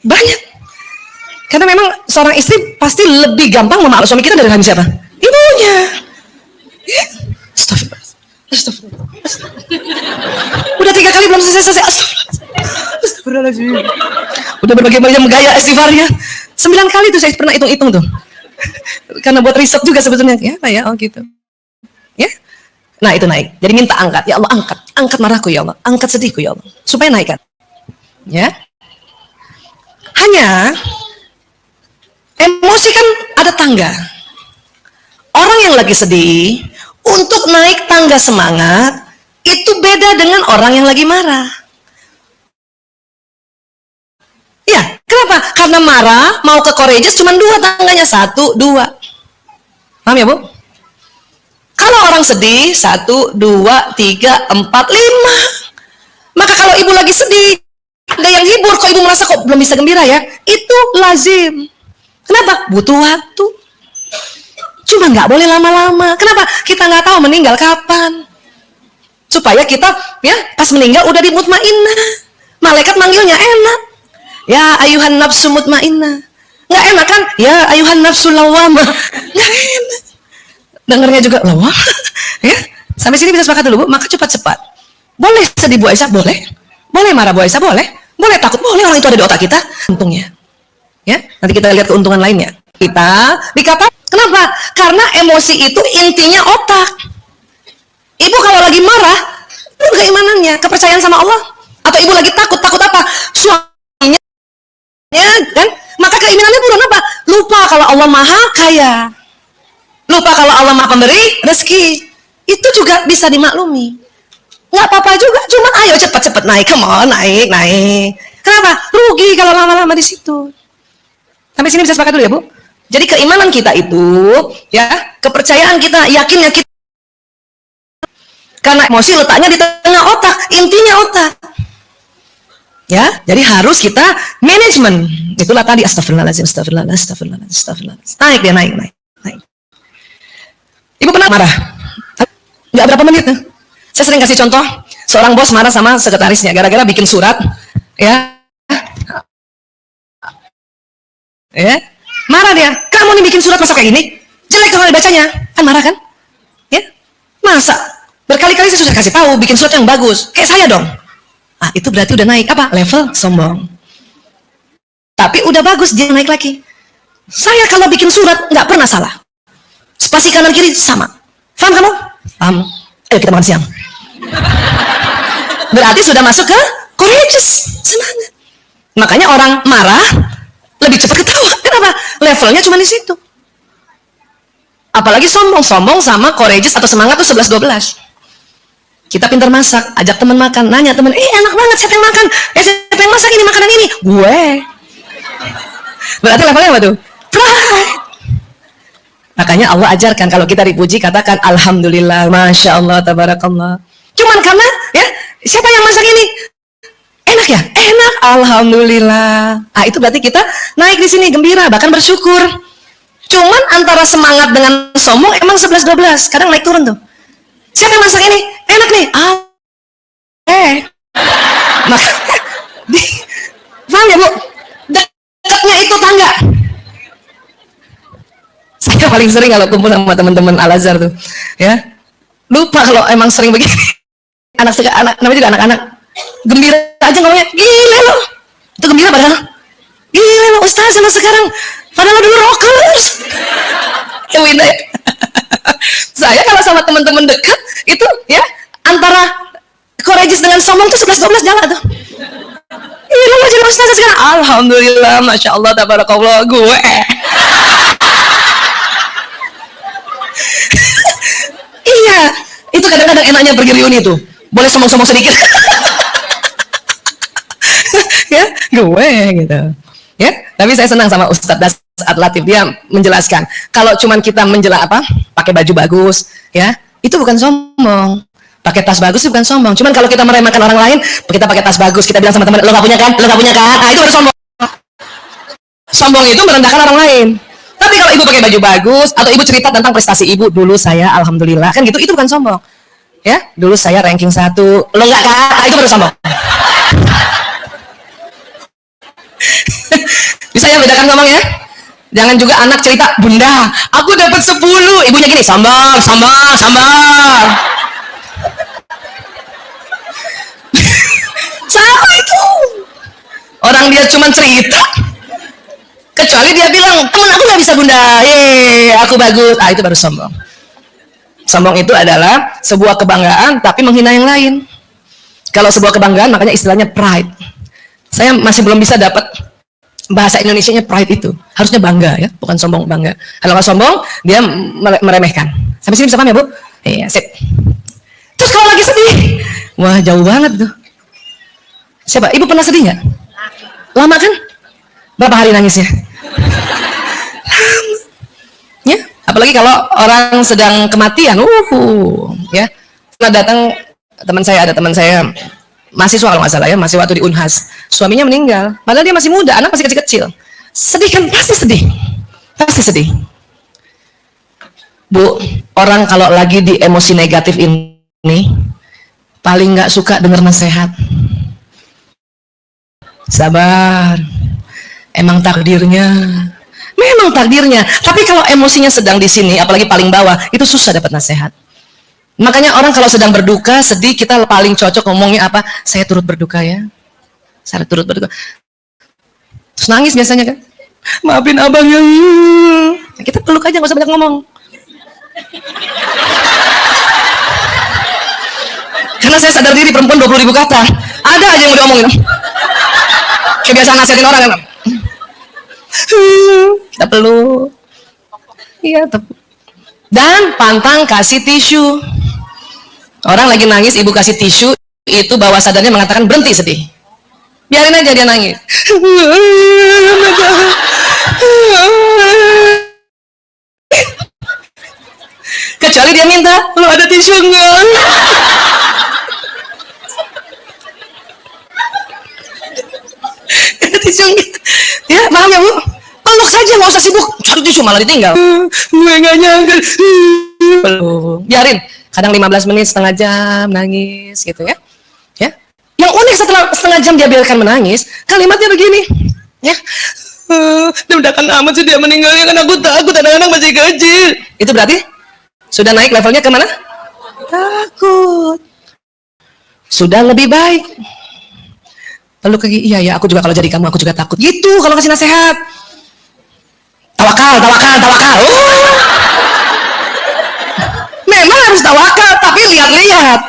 Banyak. Karena memang seorang istri pasti lebih gampang memaafkan suami kita dari siapa? Ibunya. Astagfirullah. Astagfirullah. Udah 3 kali belum selesai. Astagfirullahaladzim. Udah berbagai macam gaya istighfarnya. 9 kali tuh saya pernah hitung-hitung tuh. Karena buat riset juga sebetulnya. Ya, oh gitu. Ya. Nah itu naik. Jadi minta angkat. Ya Allah angkat marahku ya Allah. Angkat sedihku ya Allah. Supaya naikkan. Ya. Hanya emosi kan ada tangga. Orang yang lagi sedih untuk naik tangga semangat itu beda dengan orang yang lagi marah. Ya, kenapa? Karena marah mau ke courageous cuma 2 tangganya, 1, 2. Paham ya Bu? Kalau orang sedih 1, 2, 3, 4, 5. Maka kalau ibu lagi sedih, ada yang hibur, kok ibu merasa kok belum bisa gembira ya? Itu lazim. Kenapa? Butuh waktu. Cuma nggak boleh lama-lama. Kenapa? Kita nggak tahu meninggal kapan. Supaya kita ya pas meninggal udah di mutmainnah. Malaikat manggilnya enak. Ya ayuhan nafsu mutmainnah. Nggak enak kan? Ya ayuhan nafsu lawamah. Nggak enak. Dengarnya juga lawamah. Ya. Sampai sini bisa sepakat dulu Bu. Maka cepat-cepat. Boleh sedih Bu Aisyah? Boleh. Boleh marah Bu Aisyah? Boleh. Boleh takut? Boleh. Orang itu ada di otak kita. Untungnya. Ya. Nanti kita lihat keuntungan lainnya. Kita dikatakan kenapa? Karena emosi itu intinya otak. Ibu kalau lagi marah, itu keimanannya, kepercayaan sama Allah. Atau ibu lagi takut apa? Suaminya, kan? Maka keimanannya bukan apa? Lupa kalau Allah Maha Kaya. Lupa kalau Allah Maha Pemberi rezeki. Itu juga bisa dimaklumi. Nggak apa-apa juga, cuma ayo cepat-cepat naik, come on, naik. Kenapa? Rugi kalau lama-lama di situ. Sampai sini bisa sepakat dulu ya Bu? Jadi keimanan kita itu, ya, kepercayaan kita, yakinnya kita, karena emosi letaknya di tengah otak, intinya otak. Ya, jadi harus kita manajemen. Itulah tadi astagfirullahaladzim. Naik dia, naik. Ibu pernah marah? Nggak berapa menit. Saya sering kasih contoh, seorang bos marah sama sekretarisnya gara-gara bikin surat, ya. Marah dia, kamu nih bikin surat masa kayak gini, jelek kalau dibacanya, kan marah kan? Ya, masa berkali-kali saya sudah kasih tahu bikin surat yang bagus, kayak saya dong. Ah itu berarti udah naik apa? Level sombong. Tapi udah bagus dia naik lagi. Saya kalau bikin surat nggak pernah salah. Spasi kanan kiri sama. Paham kamu? Paham. Ayo kita makan siang. Berarti sudah masuk ke courageous, semangat. Makanya orang marah lebih cepat ketawa. Kenapa? Levelnya cuma di situ. Apalagi sombong sama courageous atau semangat tuh 11-12. Kita pintar masak, ajak teman makan, nanya teman, enak banget siapa yang makan? Siapa yang masak ini makanan ini? Gue. Berarti levelnya apa tuh? Pride. Makanya Allah ajarkan kalau kita dipuji katakan alhamdulillah, masya Allah, tabarakallah. Cuman karena ya siapa yang masak ini? Enak ya? Enak, alhamdulillah. Ah itu berarti kita naik di sini gembira, bahkan bersyukur. Cuman antara semangat dengan sombong emang 11-12, kadang naik turun tuh. Siapa yang masak ini? Enak nih. Maka paham ya Bu? Dekatnya itu tangga. Saya paling sering kalau kumpul sama teman-teman Al-Azhar tuh, ya. Lupa kalau emang sering begini. Anak namanya juga anak-anak. Gembira aja ngomongnya, gila lo. Itu gembira padahal. Gila lo Ustaz sama sekarang. Padahal dulu rockers. Ya Winda ya. Saya kalau sama teman-teman dekat itu ya antara courageous dengan sombong tuh 11-12 jalan tuh. Iya lo jadi Ustaz sekarang. Alhamdulillah, masya Allah, tabarakallah gue. Iya, itu kadang-kadang enaknya pergi reuni tuh. Boleh sombong-sombong sedikit. Ya, gue gitu. Ya, tapi saya senang sama Ustadz Dasat Latif, dia menjelaskan kalau cuman kita pakai baju bagus, ya, itu bukan sombong. Pakai tas bagus itu bukan sombong. Cuman kalau kita meremehkan orang lain, kita pakai tas bagus, kita bilang sama teman, lo nggak punya kan? Ah itu baru sombong. Sombong itu merendahkan orang lain. Tapi kalau ibu pakai baju bagus atau ibu cerita tentang prestasi ibu, dulu saya alhamdulillah kan gitu, itu bukan sombong. Ya, dulu saya ranking 1, lo nggak kan? Ah itu baru sombong. Bisa ya bedakan ngomong ya? Jangan juga anak cerita, bunda, aku dapat 10. Ibunya gini, sabar, sabar, sabar. Sama itu. Orang dia cuma cerita. Kecuali dia bilang, teman aku nggak bisa bunda, aku bagus. Ah, itu baru sombong. Sombong itu adalah sebuah kebanggaan tapi menghina yang lain. Kalau sebuah kebanggaan makanya istilahnya pride. Saya masih belum bisa dapat bahasa Indonesianya pride itu. Harusnya bangga ya, bukan sombong, bangga. Kalau nggak sombong, dia meremehkan. Sampai sini bisa paham ya Bu? Iya, sip. Terus kalau lagi sedih, wah jauh banget tuh. Siapa? Ibu pernah sedih nggak? Lama kan? Berapa hari nangisnya? Ya, apalagi kalau orang sedang kematian, ya. Pernah datang teman saya, ada teman saya mahasiswa kalau nggak salah ya, masih waktu di Unhas, suaminya meninggal, padahal dia masih muda, anak masih kecil-kecil. Sedih kan? Pasti sedih, pasti sedih. Bu, orang kalau lagi di emosi negatif ini paling nggak suka dengar nasihat. Sabar, emang takdirnya. Memang takdirnya. Tapi kalau emosinya sedang di sini, apalagi paling bawah, itu susah dapat nasihat. Makanya orang kalau sedang berduka, sedih, kita paling cocok ngomongnya apa? Saya turut berduka ya. Saya turut berduka. Terus nangis biasanya kan? Maafin abang ya. Kita peluk aja, nggak usah banyak ngomong. Karena saya sadar diri perempuan 20.000 kata. Ada aja yang mau diomongin. Kebiasaan nasihatin orang kan? Kita peluk. Iya, tepuk. Dan pantang kasih tisu. Orang lagi nangis, ibu kasih tisu, itu bawah sadarnya mengatakan berhenti sedih. Biarin aja dia nangis. Kecuali dia minta, lo ada tisu enggak? Ada tisu enggak? Ya, paham ya Bu? Peluk saja, nggak usah sibuk cari tisu malah ditinggal. Gue nggak nyangka. Peluk, biarin. Kadang 15 menit, setengah jam nangis gitu ya. Ya. Yang unik setelah setengah jam dia biarkan menangis, kalimatnya begini. Ya. Udah amat sih dia meninggalnya, kan aku takut, anak-anak masih kecil. Itu berarti sudah naik levelnya kemana? Takut. Sudah lebih baik. Peluk lagi, iya ya, aku juga kalau jadi kamu aku juga takut. Gitu kalau kasih nasihat. Tawakal, tawakal, tawakal. Memang harus tawakal, tapi lihat-lihat.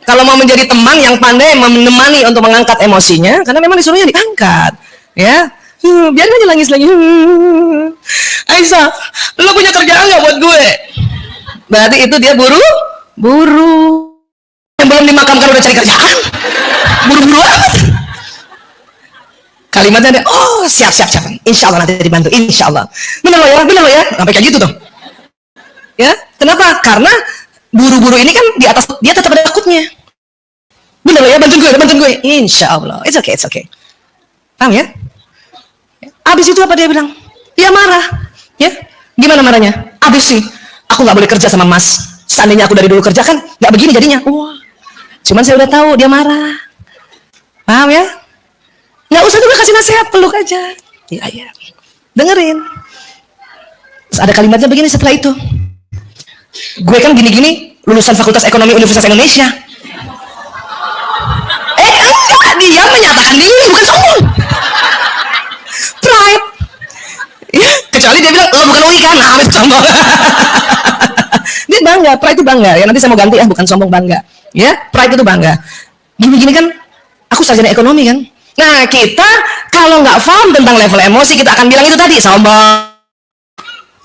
Kalau mau menjadi teman yang pandai menemani untuk mengangkat emosinya, karena memang disuruhnya diangkat, ya. Biar aja nangis lagi. Aisyah, lo punya kerjaan nggak buat gue? Berarti itu dia buru-buru. Yang belum dimakamkan udah cari kerjaan. Buru-buru amat. Kalimatnya ada, oh siap. Insya Allah nanti dibantu, insya Allah. Benar lo ya. Sampai kayak gitu tuh. Ya, kenapa? Karena buru-buru ini kan di atas, dia tetap ada takutnya. Benar lo ya, bantuin gue. Insya Allah, it's okay. Paham ya? Abis itu apa dia bilang? Dia marah. Ya, gimana marahnya? Abis sih, aku nggak boleh kerja sama Mas. Seandainya aku dari dulu kerja kan, nggak begini jadinya. Wah, cuman saya udah tahu dia marah. Paham ya? Nggak usah juga kasih nasihat, peluk aja. Iya. Dengerin. Terus ada kalimatnya begini setelah itu. Gue kan gini-gini lulusan Fakultas Ekonomi Universitas Indonesia. Enggak, dia menyatakan diri, bukan sombong. Pride. Ya, kecuali dia bilang, bukan UI kan, itu sombong. Dia bangga, pride itu bangga. Ya nanti saya mau ganti ya, bukan sombong, bangga. Ya, pride itu bangga. Gini-gini kan, aku sarjana ekonomi kan. Nah, kita kalau nggak paham tentang level emosi, kita akan bilang itu tadi, sombong.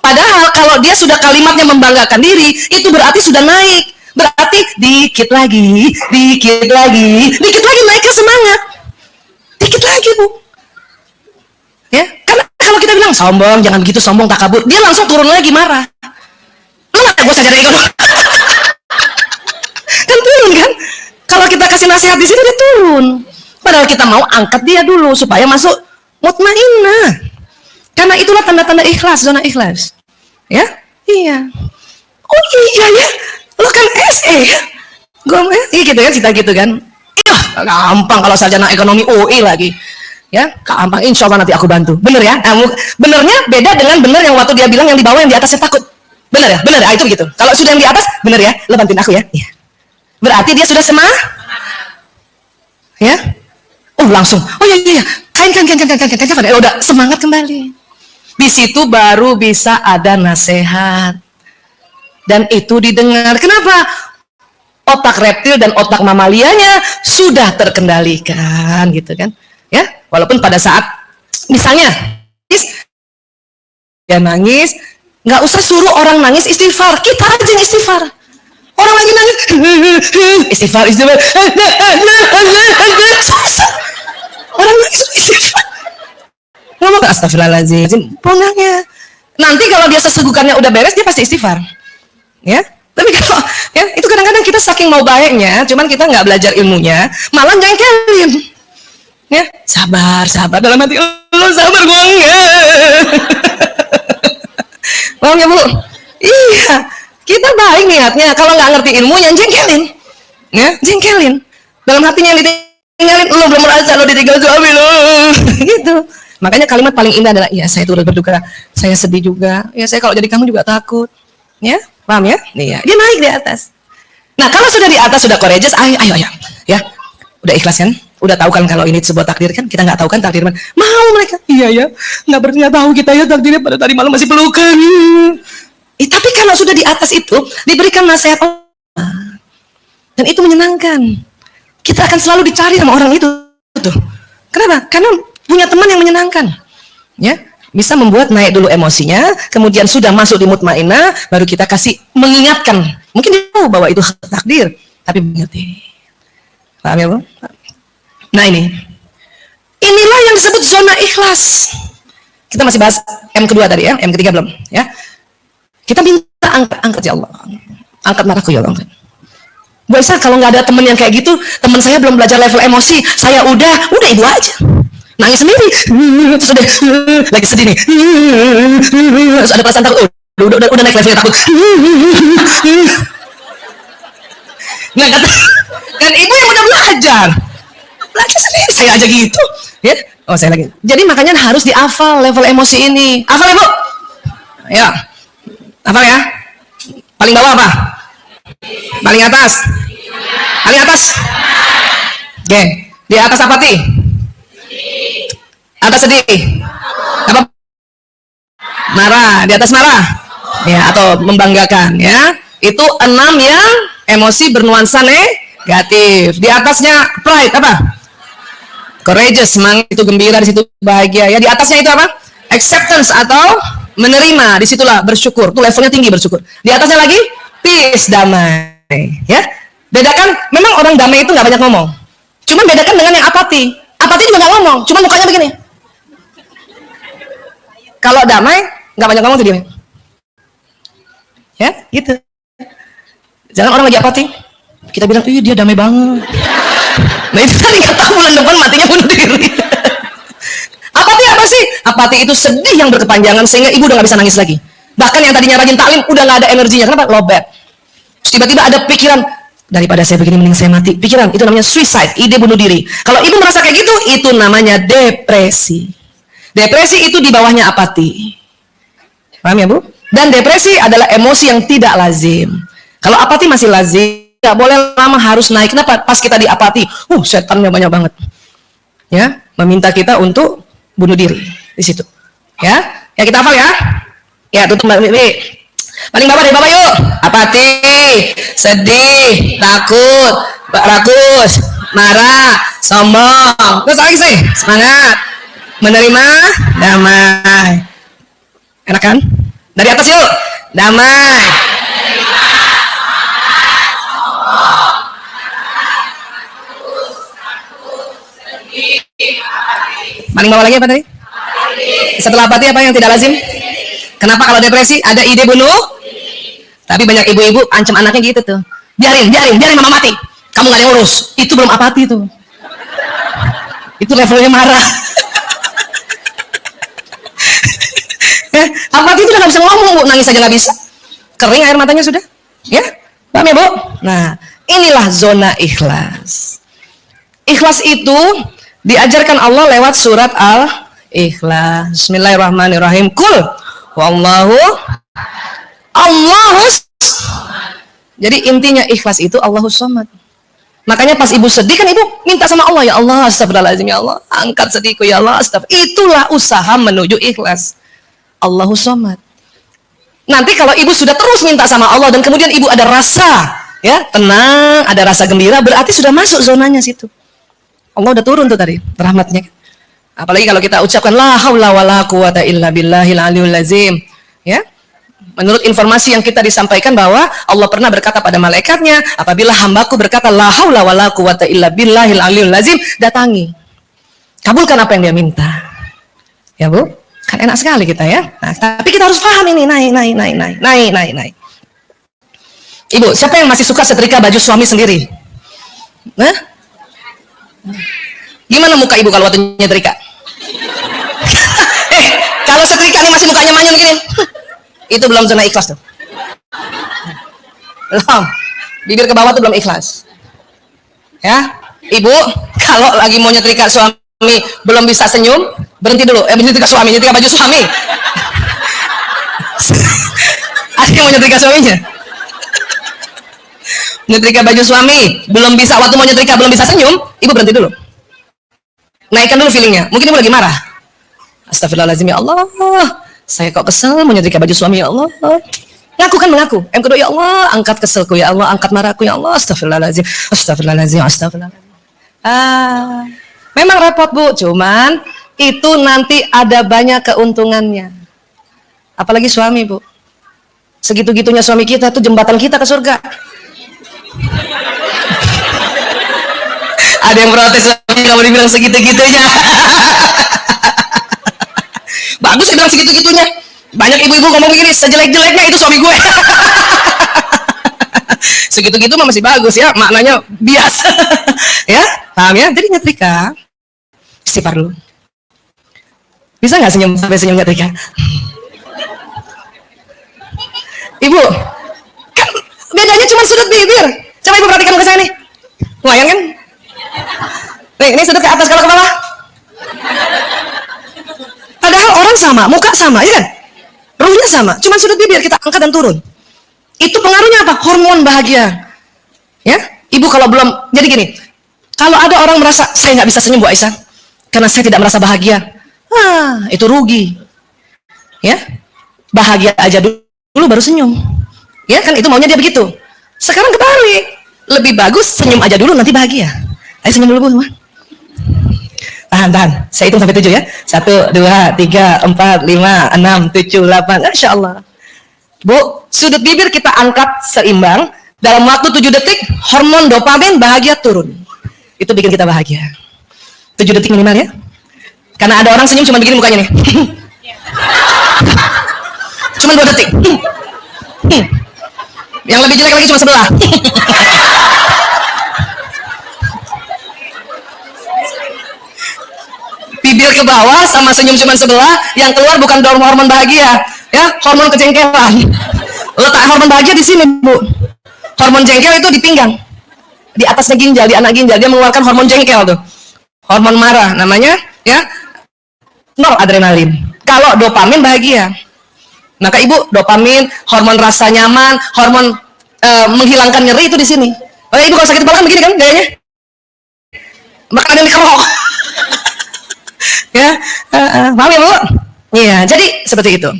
Padahal kalau dia sudah kalimatnya membanggakan diri, itu berarti sudah naik. Berarti dikit lagi naik ke semangat. Dikit lagi, Bu. Ya, karena kalau kita bilang sombong, jangan begitu sombong, takabur, dia langsung turun lagi marah. Lu nggak gue sarjana ekonomi. Kan turun kan? Kalau kita kasih nasihat di sini dia turun. Padahal kita mau angkat dia dulu supaya masuk mutmainnah. Karena itulah tanda-tanda ikhlas, zona ikhlas. Ya? Iya. Oh iya ya, lo kan SE ya? Gue gitu kan, cita gitu kan. Gampang kalau sarjana ekonomi UI lagi. Ya, gampang, insya Allah nanti aku bantu. Bener ya? Benernya beda dengan bener yang waktu dia bilang yang di bawah yang di atasnya takut. Bener ya? Bener, itu begitu. Kalau sudah yang di atas, bener ya? Lo bantuin aku ya? Iya. Berarti dia sudah ya? Oh langsung. Oh iya. Kain. Udah semangat kembali. Di situ baru bisa ada nasihat. Dan itu didengar. Kenapa? Otak reptil dan otak mamalianya sudah terkendalikan, gitu kan? Ya, walaupun pada saat misalnya dia nangis, nggak usah suruh orang nangis istighfar, kita aja yang istighfar. Orang lagi nangis, istighfar. Orang nangis istighfar. Ngomong astagfirullahaladzim, pulangnya. Nanti kalau dia sesegukannya udah beres, dia pasti istighfar. Ya, tapi kalau ya itu kadang-kadang kita saking mau baiknya, cuman kita nggak belajar ilmunya, malah jengkelin. Ya, sabar dalam hati lo sabar gua enggak. Paham ya, Bu? Iya, kita baik niatnya, kalau nggak ngerti ilmunya jengkelin. Ya, jengkelin. Dalam hatinya yang ditinggalin, lo belum merasa lo ditinggal suami lo. Gitu. Makanya kalimat paling indah adalah, ya saya turut berduka, saya sedih juga. Ya saya kalau jadi kamu juga takut. Ya, paham ya? Iya, dia naik di atas. Nah, kalau sudah di atas sudah courageous, ayo. Ya. Udah ikhlas kan? Udah tahu kan kalau ini sebuah takdir kan? Kita nggak tahu kan takdir mana? Mau mereka? Iya ya. Nggak pernah tahu kita ya takdirnya pada tadi malam masih pelukan. Tapi kalau sudah di atas itu diberikan nasihat Allah. Dan itu menyenangkan. Kita akan selalu dicari sama orang itu. Tuh. Kenapa? Karena punya teman yang menyenangkan. Ya, bisa membuat naik dulu emosinya, kemudian sudah masuk di mutmainah, baru kita kasih mengingatkan. Mungkin dia tahu bahwa itu takdir, tapi mengerti. Paham ya, Bu? Nah inilah yang disebut zona ikhlas. Kita masih bahas M kedua tadi ya, M ketiga belum ya. Kita minta angkat ya Allah, angkat marahku ya Allah. Bu Aisyah, kalau nggak ada teman yang kayak gitu, teman saya belum belajar level emosi, saya udah ibu aja, nangis sendiri, terus lagi sedih nih, terus ada perasaan takut, udah naik levelnya takut. Nah kan ibu yang udah belajar sendiri, saya aja gitu ya. Oh saya lagi, jadi makanya harus dihafal level emosi ini. Hafal ya, Bu? Ya, hafal ya. Paling bawah apa? Paling atas? Paling atas? Oke, di atas apati? Atas sedih? Apa? Marah, di atas marah ya, atau membanggakan ya. Itu 6 yang emosi bernuansa negatif. Di atasnya pride apa? Courageous, semangat, itu gembira, di situ bahagia ya. Di atasnya itu apa? Acceptance atau menerima, disitulah bersyukur. Itu levelnya tinggi bersyukur. Di atasnya lagi peace, damai ya. Bedakan, memang orang damai itu nggak banyak ngomong. Cuma bedakan dengan yang apati. Apati juga nggak ngomong, cuma mukanya begini. Kalau damai nggak banyak ngomong tuh dia. Ya, gitu. Jangan orang lagi apati, kita bilang, dia damai banget. Nah itu tadi nggak tahu bulan depan matinya bunuh diri. Apati apa sih? Apati itu sedih yang berkepanjangan sehingga ibu udah nggak bisa nangis lagi. Bahkan yang tadinya rajin taklim udah nggak ada energinya. Kenapa? Lowbat. Tiba-tiba ada pikiran, daripada saya begini mending saya mati. Pikiran itu namanya suicide, ide bunuh diri. Kalau ibu merasa kayak gitu, itu namanya depresi. Depresi itu di bawahnya apati. Paham ya, Bu? Dan depresi adalah emosi yang tidak lazim. Kalau apati masih lazim, nggak boleh lama, harus naik. Kenapa? Pas kita di apati, setannya banyak banget. Ya, meminta kita untuk bunuh diri di situ. Ya, kita hafal ya. Ya, tutup Mbak Bibi. Paling bawah dari bawah yuk. Apati, sedih, takut, rakus, marah, sombong. Terus lagi sih, semangat, menerima, damai. Enak kan? Dari atas yuk. Damai. Paling bawah lagi apa tadi? Setelah apati apa yang tidak lazim? Kenapa kalau depresi ada ide bunuh? Tapi banyak ibu-ibu ancam anaknya gitu tuh. Biarin mama mati. Kamu gak ada yang urus. Itu belum apati tuh. Itu levelnya marah. Apati itu udah gak bisa ngomong, Bu. Nangis aja gak bisa. Kering air matanya sudah. Ya, paham ya, Bu? Nah, inilah zona ikhlas. Ikhlas itu Diajarkan Allah lewat surat Al-Ikhlas. Bismillahirrahmanirrahim. Kul wallahu Allahus. Jadi intinya ikhlas itu Allahus Somad. Makanya pas ibu sedih kan ibu minta sama Allah, ya Allah, astagfirullahaladzim, ya Allah, angkat sedihku, ya Allah, astagfirullah. Itulah usaha menuju ikhlas. Allahus Somad. Nanti kalau ibu sudah terus minta sama Allah dan kemudian ibu ada rasa ya tenang, ada rasa gembira, berarti sudah masuk zonanya situ. Allah udah turun tuh tadi rahmatnya. Apalagi kalau kita ucapkan la haula wala quwata illa billahil aliyul azim, ya. Menurut informasi yang kita disampaikan bahwa Allah pernah berkata pada malaikatnya, apabila hambaku berkata la haula wala quwata illa billahil aliyul azim, datangi. Kabulkan apa yang dia minta. Ya, Bu? Kan enak sekali kita ya. Nah, tapi kita harus paham ini naik. Ibu, siapa yang masih suka setrika baju suami sendiri? Nah? Gimana muka ibu kalau waktu nyetrika? Kalau setrika ini masih mukanya manyun gini. Itu belum zona ikhlas tuh. Belum. Bibir ke bawah tuh belum ikhlas. Ya, ibu, kalau lagi mau nyetrika suami belum bisa senyum, berhenti dulu. Nyetrika suami, nyetrika baju suami. Ada yang mau nyetrika suaminya? Nyetrika baju suami, belum bisa, waktu mau nyetrika belum bisa senyum, ibu berhenti dulu. Naikkan dulu feelingnya. Mungkin ibu lagi marah. Astagfirullahaladzim, ya Allah, saya kok kesel mau nyetrika baju suami, ya Allah. Ngaku kan mengaku. Yang kedua, ya Allah, angkat keselku, ya Allah, angkat marahku, ya Allah. Astagfirullahaladzim, astagfirullahaladzim. Memang repot, Bu, cuman itu nanti ada banyak keuntungannya. Apalagi suami, Bu. Segitu-gitunya suami kita tuh jembatan kita ke surga. Ada yang protes kalau dibilang segitu-gitunya. Bagus dibilang segitu-gitunya. Banyak ibu-ibu ngomong begini, sejelek-jeleknya itu suami gue. Segitu-gitu mah masih bagus ya, maknanya biasa. Ya, paham ya? Jadi nyetrika, istighfar dulu. Bisa nggak senyum sampai senyum nyetrika? Ibu, kan bedanya cuma sudut bibir. Coba ibu perhatikan ke saya nih. Lumayan kan? Nih, ini sudut ke atas, kalau ke bawah. Padahal orang sama, muka sama, ya kan? Ruhnya sama, cuma sudut bibir kita angkat dan turun. Itu pengaruhnya apa? Hormon bahagia. Ya, ibu kalau belum, jadi gini, kalau ada orang merasa saya nggak bisa senyum Bu Aisyah, karena saya tidak merasa bahagia, itu rugi. Ya, bahagia aja dulu baru senyum. Ya kan, itu maunya dia begitu. Sekarang kebalik, lebih bagus senyum aja dulu nanti bahagia. Ayo senyum dulu Bu. Tahan. Saya hitung sampai 7 ya. 1, 2, 3, 4, 5, 6, 7, 8. Insya Allah. Bu, sudut bibir kita angkat seimbang. Dalam waktu 7 detik, hormon dopamin bahagia turun. Itu bikin kita bahagia. 7 detik minimal ya. Karena ada orang senyum cuma begini mukanya nih. Cuma 2 detik. Yang lebih jelek lagi cuma sebelah. Bibir ke bawah sama senyum cuma sebelah, yang keluar bukan hormon bahagia, ya, hormon kejengkelan. Letak hormon bahagia di sini, Bu. Hormon jengkel itu di pinggang, di atasnya ginjal, di anak ginjal, dia mengeluarkan hormon jengkel tuh, hormon marah namanya, ya, noradrenalin. Kalau dopamin bahagia, maka ibu dopamin, hormon rasa nyaman, hormon menghilangkan nyeri itu di sini. Oh ya, ibu kalau sakit kepala kan begini kan gayanya, makan yang dikerok. Ya, paham ya Bu? Iya, jadi seperti itu.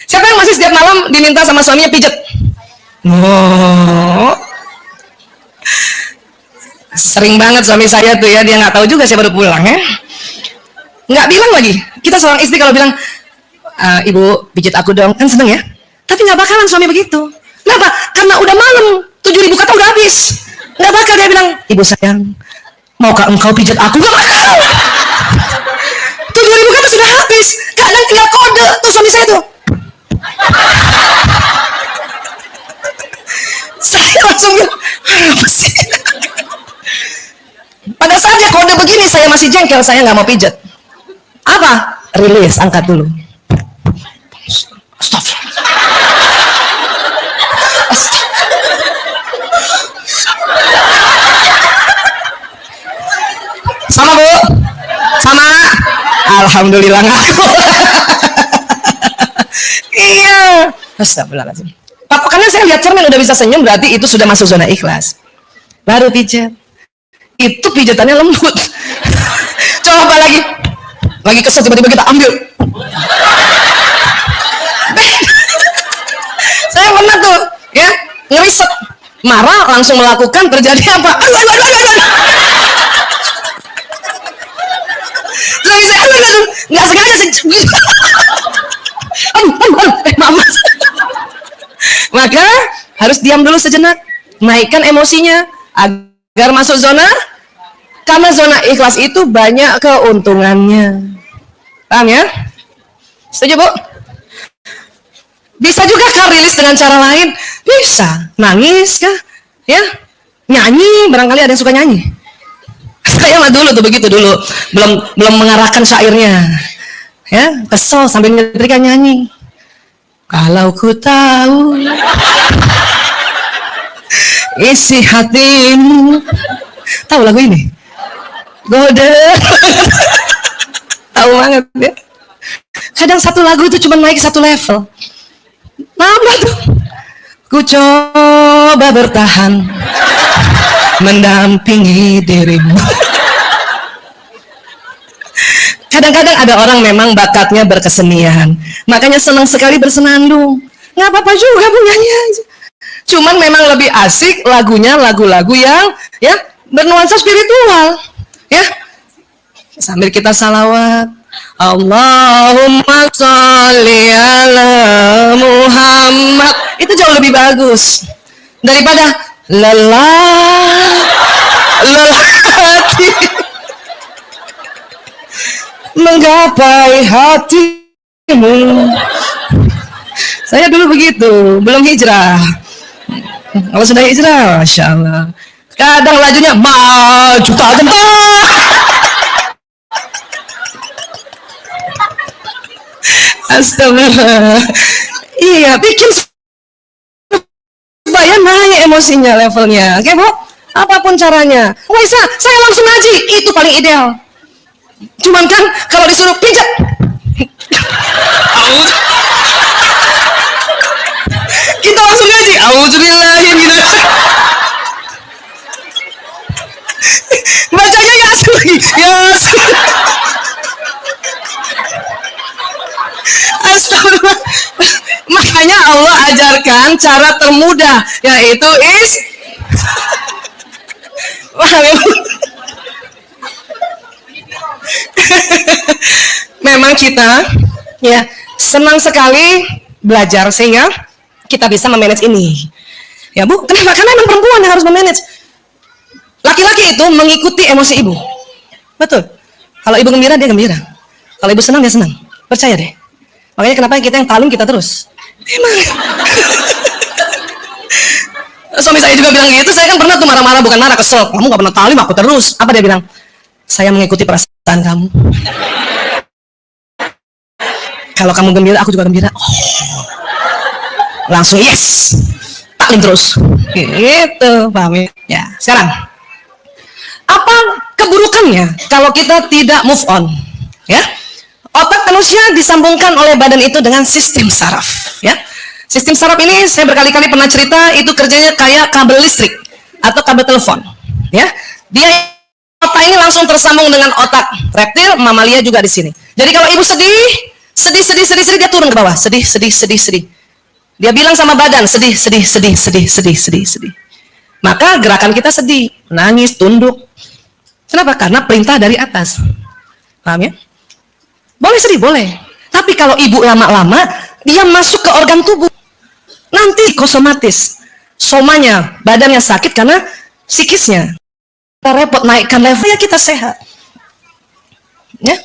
Siapa yang masih setiap malam diminta sama suaminya pijet? Oh, sering banget suami saya tuh ya, dia nggak tahu juga saya baru pulang ya. Nggak bilang lagi. Kita seorang istri kalau bilang, ibu pijet aku dong, kan seneng ya. Tapi nggak bakalan suami begitu. Kenapa? Karena udah malam, 7.000 kata udah habis. Nggak bakal dia bilang, ibu sayang, maukah engkau pijet aku? Nggak bakal. 7.000 kata sudah habis. Kadang tinggal kode tuh suami saya tuh. Saya langsung bilang, apa sih? Pada saat dia kode begini, saya masih jengkel, saya nggak mau pijet. Apa? Rilis, angkat dulu. Astagfirullah. Sama Bu. Alhamdulillah ngaku. Iya. Astagfirullahaladzim. Patokannya saya lihat cermin udah bisa senyum, berarti itu sudah masuk zona ikhlas. Baru pijat. Itu pijatannya lembut. Coba lagi kesel tiba-tiba kita ambil. Saya pernah tuh, ya, ngeriset, marah langsung melakukan, terjadi apa? Suami saya nggak sengaja sih. Mama. Maka harus diam dulu sejenak, naikkan emosinya agar masuk zona, karena zona ikhlas itu banyak keuntungannya. Paham ya? Setuju, Bu? Bisa juga kah rilis dengan cara lain? Bisa. Nangis kah? Ya? Nyanyi, barangkali ada yang suka nyanyi. Saya mah dulu tuh begitu dulu, belum mengarahkan syairnya. Ya, kesel sambil nyetrika nyanyi. Kalau ku tahu isi hatimu. Tahu lagu ini? Gode. Tahu banget ya. Kadang satu lagu itu cuma naik satu level. Nambah tuh. Ku coba bertahan mendampingi dirimu. Kadang-kadang ada orang memang bakatnya berkesenian, makanya senang sekali bersenandung. Nggak apa-apa juga, Bu, nyanyi aja. Cuman memang lebih asik lagunya lagu-lagu yang ya bernuansa spiritual, ya. Sambil kita salawat, Allahumma sholli ala Muhammad. Itu jauh lebih bagus daripada lelah hati menggapai hatimu. Saya dulu begitu, belum hijrah. Kalau sudah hijrah, Masya Allah, kadang lajunya maju tak gentar. Astagfirullah. Iya, bikin supaya naik emosinya, levelnya. Oke, Bu? Apapun caranya. Nggak bisa, saya langsung ngaji. Itu paling ideal. Cuman kan, kalau disuruh pijat. Kita langsung ngaji. Auzubillahi minasy. Bacanya Yasin lagi. Yasin. Astagfirullah. Makanya Allah ajarkan cara termudah, yaitu memang kita ya senang sekali belajar sehingga kita bisa memanage ini. Ya, Bu, kenapa? Karena memang perempuan yang harus memanage. Laki-laki itu mengikuti emosi ibu. Betul. Kalau ibu gembira, dia gembira. Kalau ibu senang, dia senang. Percaya deh. Makanya kenapa kita yang talim kita terus. Emang. Suami saya juga bilang gitu. Saya kan pernah tuh marah-marah, bukan marah, kesel. Kamu gak pernah talim aku terus. Apa dia bilang? Saya mengikuti perasaan kamu. Kalau kamu gembira, aku juga gembira. Oh. Langsung yes. Talim terus. Gitu, paham ya? Ya, sekarang. Apa keburukannya kalau kita tidak move on? Ya. Otak manusia disambungkan oleh badan itu dengan sistem saraf, ya. Sistem saraf ini saya berkali-kali pernah cerita, itu kerjanya kayak kabel listrik atau kabel telepon, ya. Dia otak ini langsung tersambung dengan otak reptil, mamalia juga di sini. Jadi kalau ibu sedih, dia turun ke bawah, sedih. Dia bilang sama badan, sedih. Maka gerakan kita sedih, nangis, tunduk. Kenapa? Karena perintah dari atas. Paham ya? Boleh sedih, boleh. Tapi kalau ibu lama-lama, dia masuk ke organ tubuh. Nanti psikosomatis. Somanya, badannya sakit karena psikisnya. Kita repot naikkan level, ya kita sehat. Ya?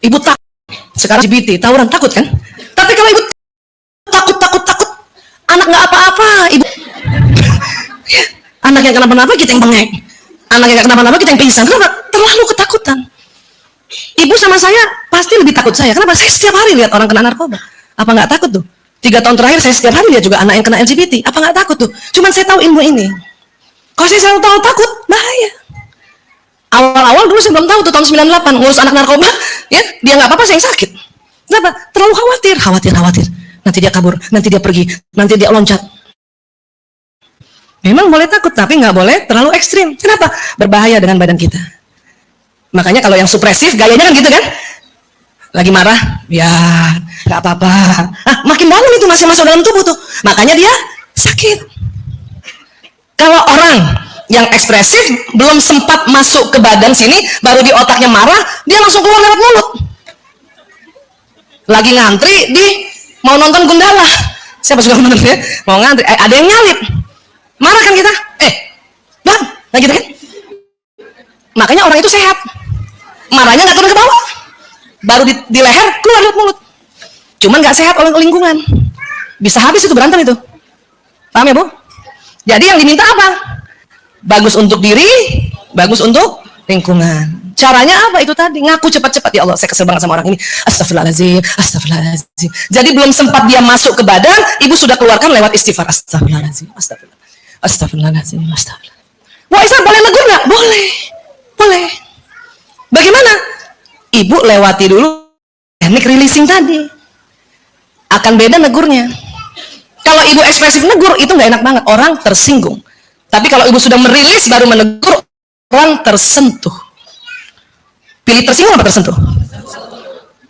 Ibu takut. Sekarang LGBT, tawuran, takut kan? Tapi kalau ibu takut, anak nggak apa-apa, ibu. Ya, anak yang kenapa-napa kita yang bengek. Anak yang kenapa-napa kita yang pingsan. Kenapa? Terlalu ketakutan. Ibu sama saya pasti lebih takut saya. Kenapa? Saya setiap hari lihat orang kena narkoba. Apa nggak takut tuh? 3 tahun terakhir saya setiap hari lihat juga anak yang kena LGBT. Apa nggak takut tuh? Cuman saya tahu ilmu ini. Kalau saya selalu tahu takut, bahaya. Awal-awal dulu saya belum tahu tuh, tahun 98 ngurus anak narkoba, Ya, dia nggak apa-apa, saya yang sakit. Kenapa? Terlalu khawatir. Nanti dia kabur, nanti dia pergi, nanti dia loncat. Memang boleh takut, tapi nggak boleh terlalu ekstrim. Kenapa? Berbahaya dengan badan kita. Makanya kalau yang supresif, gayanya kan gitu kan? Lagi marah, ya nggak apa-apa. Makin dalam itu masih masuk dalam tubuh tuh. Makanya dia sakit. Kalau orang yang ekspresif belum sempat masuk ke badan sini, baru di otaknya marah, dia langsung keluar lewat mulut. Lagi ngantri mau nonton Gundala, siapa suka nonton ya? Mau ngantri, ada yang nyalip, marah kan kita? Bang, nah gitu kan? Makanya orang itu sehat, marahnya nggak turun ke bawah, baru di leher keluar lewat mulut. Cuman nggak sehat oleh lingkungan, bisa habis itu berantem itu. Paham ya Bu? Jadi yang diminta apa? Bagus untuk diri, bagus untuk lingkungan. Caranya apa? Itu tadi, ngaku cepat-cepat, ya Allah saya kesel banget sama orang ini, astagfirullahaladzim. Jadi belum sempat dia masuk ke badan, ibu sudah keluarkan lewat istighfar, astagfirullahaladzim. Wah, Isa boleh negur nggak? Boleh. Bagaimana? Ibu lewati dulu teknik releasing tadi, akan beda negurnya. Kalau ibu ekspresif negur, itu nggak enak banget, orang tersinggung. Tapi kalau ibu sudah merilis baru menegur, orang tersentuh. Pilih tersinggung apa tersentuh?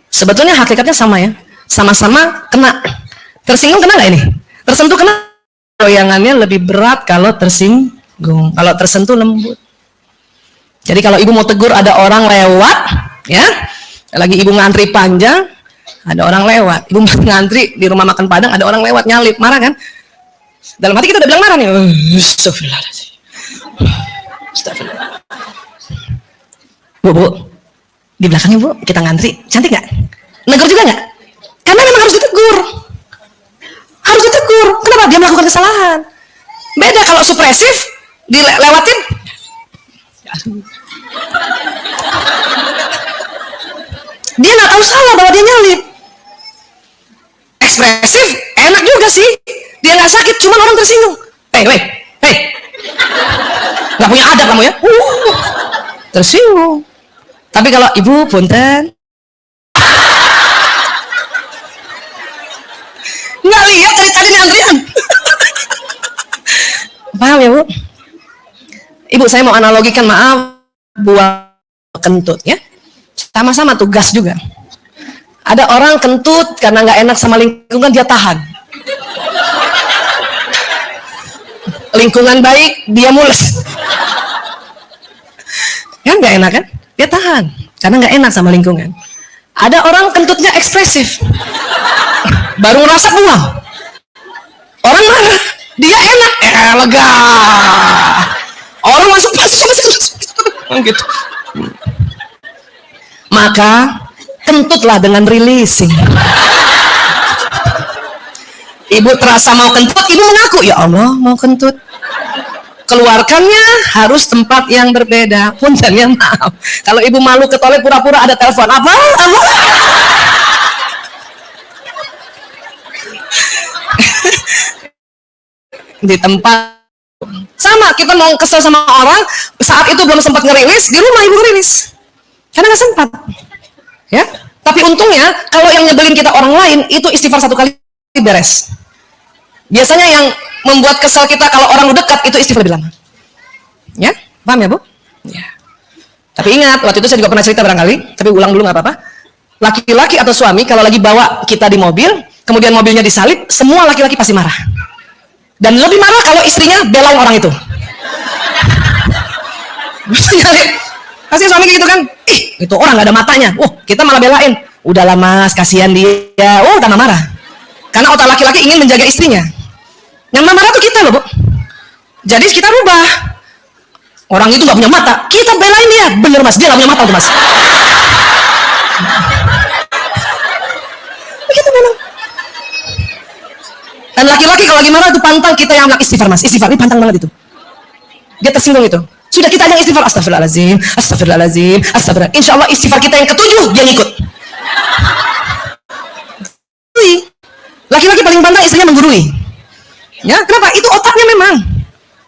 Sebetulnya hakikatnya sama ya, sama-sama kena. Tersinggung kena nggak ini? Tersentuh kena. Goyangannya lebih berat kalau tersinggung, kalau tersentuh lembut. Jadi kalau ibu mau tegur, ada orang lewat, ya, lagi ibu ngantri panjang, ada orang lewat. Ibu ngantri di rumah makan Padang, ada orang lewat nyalip, marah kan? Dalam hati kita udah bilang marah nih. Astagfirullahaladzim. Bu, di belakangnya Bu, kita ngantri, cantik nggak? Negur juga nggak? Karena memang harus ditegur. Kenapa? Dia melakukan kesalahan. Beda kalau supresif, dilewatin. Dia nggak tahu salah bahwa dia nyalip. Ekspresif, enak juga sih. Dia nggak sakit, cuma orang tersinggung. Hei, nggak punya adab kamu ya? Tersinggung. Tapi kalau ibu punten, nggak lihat dari tadi nih antrian. Paham ya Bu? Ibu, saya mau analogikan, maaf, buah kentut ya. Sama-sama tugas juga. Ada orang kentut karena nggak enak sama lingkungan, dia tahan. Lingkungan baik, dia mules. Kan nggak enak kan? Dia tahan karena nggak enak sama lingkungan. Ada orang kentutnya ekspresif, baru ngerasa buang, orang marah, dia enak, lega. Orang masuk gitu. Maka kentutlah dengan releasing. Ibu terasa mau kentut, ibu mengaku, ya Allah mau kentut. Keluarkannya harus tempat yang berbeda. Punten ya, maaf. Kalau ibu malu ke toilet, pura-pura ada telepon. Apa? Di tempat sama, kita mau kesel sama orang, saat itu belum sempat ngerilis, di rumah ibu ngerilis. Karena nggak sempat. Ya. Tapi untungnya, kalau yang nyebelin kita orang lain, itu istighfar 1 kali beres. Biasanya yang membuat kesal kita kalau orang dekat itu istighfar lebih lama. Ya, paham ya Bu? Ya. Tapi ingat, waktu itu saya juga pernah cerita barangkali, tapi ulang dulu nggak apa-apa. Laki-laki atau suami kalau lagi bawa kita di mobil, kemudian mobilnya disalip, semua laki-laki pasti marah. Dan lebih marah kalau istrinya belain orang itu. Pasti suami gitu kan, itu orang nggak ada matanya. Kita malah belain. Udahlah Mas, kasihan dia. Tambah marah. Karena otak laki-laki ingin menjaga istrinya. Yang marah tuh kita loh Bu. Jadi kita rubah. Orang itu nggak punya mata, kita belain dia. Bener Mas, dia nggak punya mata tuh Mas. Begitu memang. Dan laki-laki kalau lagi marah itu pantang kita yang bilang istighfar Mas, istighfar, ini pantang banget itu. Dia tersinggung itu. Sudah kita yang istighfar, astagfirullahaladzim. Insya Allah istighfar kita yang ke-7 dia ngikut. Laki-laki paling pantang istrinya menggurui. Ya, kenapa? Itu otaknya memang.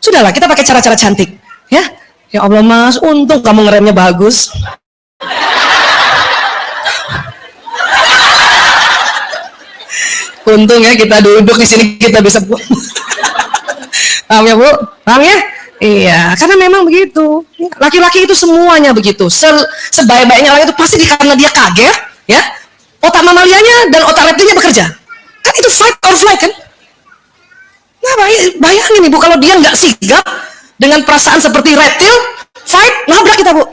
Sudahlah, kita pakai cara-cara cantik. Ya Allah Mas, untung kamu ngeremnya bagus. Untung ya kita duduk di sini kita bisa paham ya Bu? Paham ya? Iya, karena memang begitu. Laki-laki itu semuanya begitu. Sebaik-baiknya orang itu pasti karena dia kaget, ya. Otak mamalianya dan otak reptilnya bekerja. Kan itu fight or flight kan? Nah, bayangin Ibu kalau dia nggak sigap dengan perasaan seperti reptil, fight, nabrak kita Bu.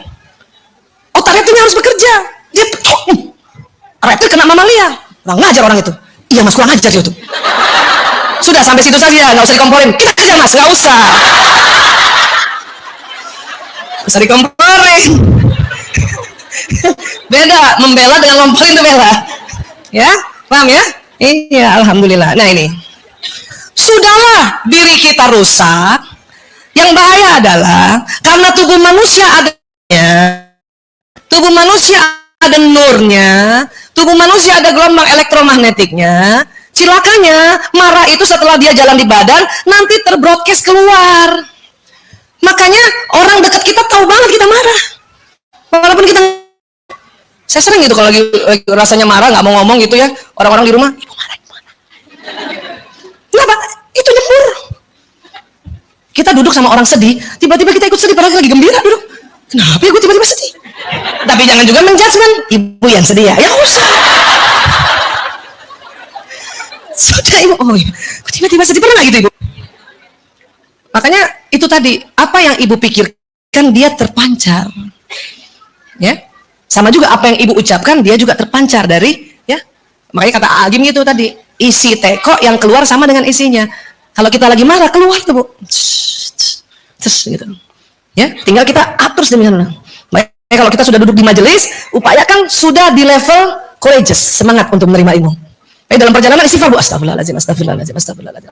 Otak reptilnya harus bekerja. Dia reptil kena mamalia. Kurang ngajar orang itu. Iya Mas, kurang ngajar dia tuh. Sudah sampai situ saja, nggak usah dikomporin. Kita kerja Mas, nggak usah. Nggak usah dikomporin. Beda, membela dengan ngomporin itu beda. Ya, paham ya? Iya, alhamdulillah. Nah ini, sudahlah diri kita rusak. Yang bahaya adalah karena tubuh manusia ada nurnya, tubuh manusia ada gelombang elektromagnetiknya. Cilakanya marah itu setelah dia jalan di badan nanti terbroadcast keluar. Makanya orang dekat kita tahu banget kita marah. Walaupun kita, saya sering gitu kalau lagi rasanya marah nggak mau ngomong gitu ya, orang-orang di rumah, ibu marah gimana? Kenapa? Itu nyembur. Kita duduk sama orang sedih, tiba-tiba kita ikut sedih padahal lagi gembira duduk. Kenapa ya gue tiba-tiba sedih? Tapi jangan juga menjudgment ibu yang sedih ya. Ya usah. Sudah ibu, oh iya. Tiba-tiba sedih pernah gitu ibu. Makanya itu tadi, apa yang ibu pikirkan dia terpancar. Ya, sama juga apa yang ibu ucapkan dia juga terpancar dari, ya. Makanya kata Agim gitu tadi, isi teko yang keluar sama dengan isinya. Kalau kita lagi marah keluar tuh bu, terus gitu. Ya, tinggal kita atur sedemikian. Makanya kalau kita sudah duduk di majelis, upayakan sudah di level courageous, semangat untuk menerima ilmu. Dalam perjalanan istighfar bu, astagfirullahaladzim, astagfirullahaladzim, astagfirullahaladzim,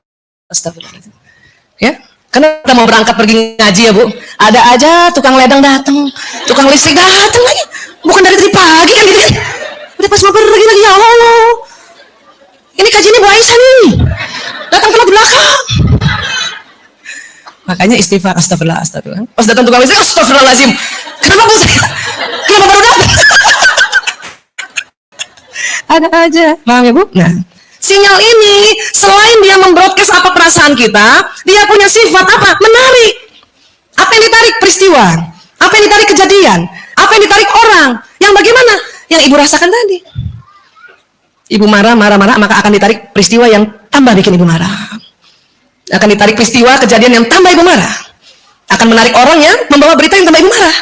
astagfirullahaladzim. Ya, karena kita mau berangkat pergi ngaji ya bu, ada aja tukang ledang datang, tukang listrik datang lagi, bukan dari pagi kan gitu kan? Udah pas mau pergi lagi ya Allah, ini kaji ini Bu Aisyah nih, datang telat di belakang. Makanya istighfar, astagfirullah, astagfirullah. Pas datang tukang listrik, astagfirullahaladzim. Kenapa bu? Kenapa baru datang? Ada aja, paham ya bu? Nah, sinyal ini selain dia membroadcast apa perasaan kita, dia punya sifat apa? Menarik. Apa yang ditarik? Peristiwa. Apa yang ditarik? Kejadian. Apa yang ditarik? Orang. Yang bagaimana? Yang ibu rasakan tadi. Ibu marah, maka akan ditarik peristiwa yang tambah bikin ibu marah. Akan ditarik peristiwa kejadian yang tambah ibu marah. Akan menarik orang yang membawa berita yang tambah ibu marah.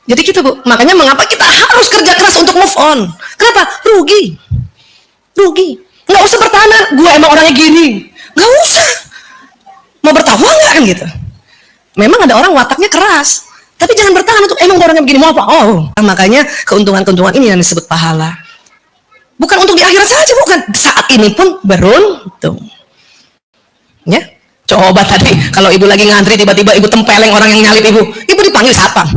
Jadi gitu bu, makanya mengapa kita harus kerja keras untuk move on? Kenapa? Rugi. Nggak usah bertahan, gue emang orangnya gini. Nggak usah. Mau bertawa nggak kan gitu? Memang ada orang wataknya keras, tapi jangan bertahan untuk emang orangnya begini mau apa? Oh, makanya keuntungan-keuntungan ini yang disebut pahala. Bukan untuk di akhirat saja, bukan. Saat ini pun beruntung. Ya, coba tadi kalau ibu lagi ngantri tiba-tiba ibu tempeleng orang yang nyalip ibu dipanggil satpam.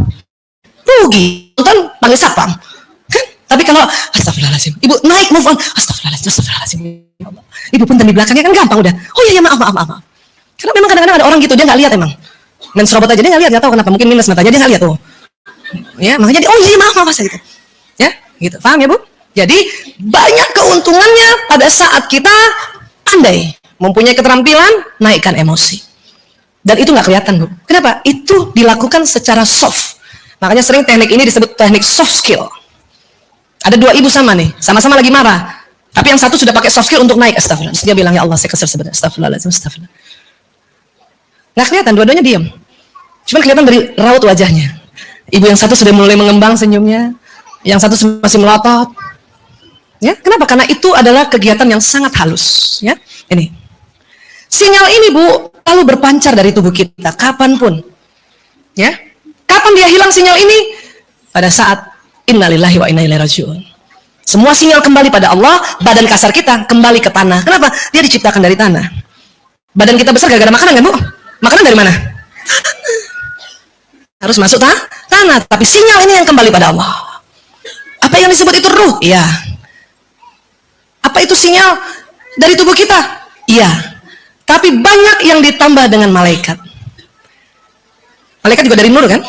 Rugi, nonton panggil satpam. Kan? Tapi kalau astagfirullahaladzim, ibu naik move on, astagfirullahaladzim. Ibu pun di belakangnya kan gampang udah. Oh iya maaf. Karena memang kadang-kadang ada orang gitu dia nggak lihat emang. Main serobot aja dia nggak lihat, nggak tahu kenapa, mungkin minus matanya dia nggak lihat tuh. Ya makanya dia oh iya maaf gitu. Ya gitu, paham ya bu? Jadi banyak keuntungannya pada saat kita pandai mempunyai keterampilan naikkan emosi. Dan itu nggak kelihatan bu. Kenapa? Itu dilakukan secara soft. Makanya sering teknik ini disebut teknik soft skill. Ada dua ibu sama nih, sama-sama lagi marah. Tapi yang satu sudah pakai soft skill untuk naik. Astagfirullah. Dia bilang, ya Allah saya kesel sebenarnya. Astagfirullahaladzim, astagfirullah. Nggak kelihatan, dua-duanya diam. Cuma kelihatan dari raut wajahnya. Ibu yang satu sudah mulai mengembang senyumnya. Yang satu masih melotot. Ya, kenapa? Karena itu adalah kegiatan yang sangat halus. Ya, ini. Sinyal ini bu, lalu berpancar dari tubuh kita, kapanpun. Ya. Kapan dia hilang sinyal ini? Pada saat innalillahi wa inna ilaihi raji'un. Semua sinyal kembali pada Allah, badan kasar kita kembali ke tanah. Kenapa? Dia diciptakan dari tanah. Badan kita besar gara-gara makanan kan bu? Makanan dari mana? Tanah. Harus masuk tanah. Tapi sinyal ini yang kembali pada Allah. Apa yang disebut itu ruh? Iya. Apa itu sinyal dari tubuh kita? Iya. Tapi banyak yang ditambah dengan malaikat. Malaikat juga dari nur kan?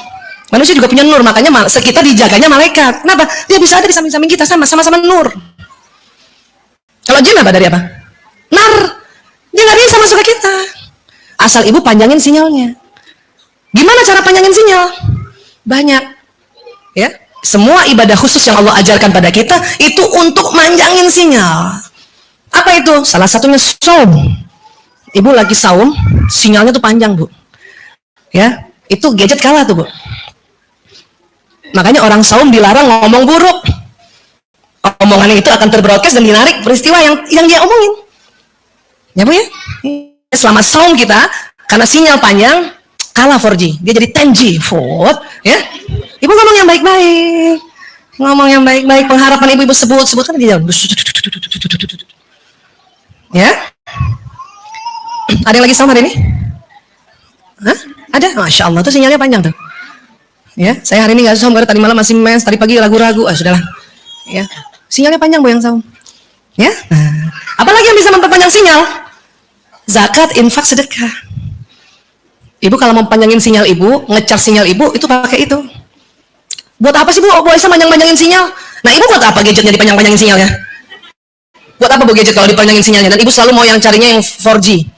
Manusia juga punya nur, makanya kita dijaganya malaikat. Kenapa? Dia bisa ada di samping-samping kita sama-sama nur. Kalau jin apa dari apa? Nar. Dia nggak bisa masuk ke kita. Asal ibu panjangin sinyalnya. Gimana cara panjangin sinyal? Banyak. Ya, semua ibadah khusus yang Allah ajarkan pada kita itu untuk manjangin sinyal. Apa itu? Salah satunya saum. Ibu lagi saum, sinyalnya tuh panjang, Bu. Ya, itu gadget kalah tuh, Bu. Makanya orang saum dilarang ngomong buruk. Omongannya itu akan terbroadcast dan dinarik peristiwa yang dia omongin. Ya, Bu ya? Selama saum kita, karena sinyal panjang, kalah 4G. Dia jadi 10G. Ya. Ibu ngomong yang baik-baik. Ngomong yang baik-baik, pengharapan ibu-ibu sebutkan dia. Ya. Ada yang lagi saum hari ini? Hah? Ada? Masya Allah, tuh sinyalnya panjang tuh. Ya, saya hari ini nggak saum karena tadi malam masih mens, tadi pagi ragu-ragu. Sudahlah. Ya, sinyalnya panjang Bu yang saum. Ya. Nah, apalagi yang bisa memperpanjang sinyal? Zakat, infak, sedekah. Ibu kalau mau panjangin sinyal ibu, ngecas sinyal ibu, itu pakai itu. Buat apa sih Bu? Bu Aisyah panjang-panjangin sinyal? Nah, ibu buat apa gadgetnya dipanjang-panjangin sinyalnya? Buat apa Bu gadget kalau dipanjangin sinyalnya? Dan ibu selalu mau yang carinya yang 4G.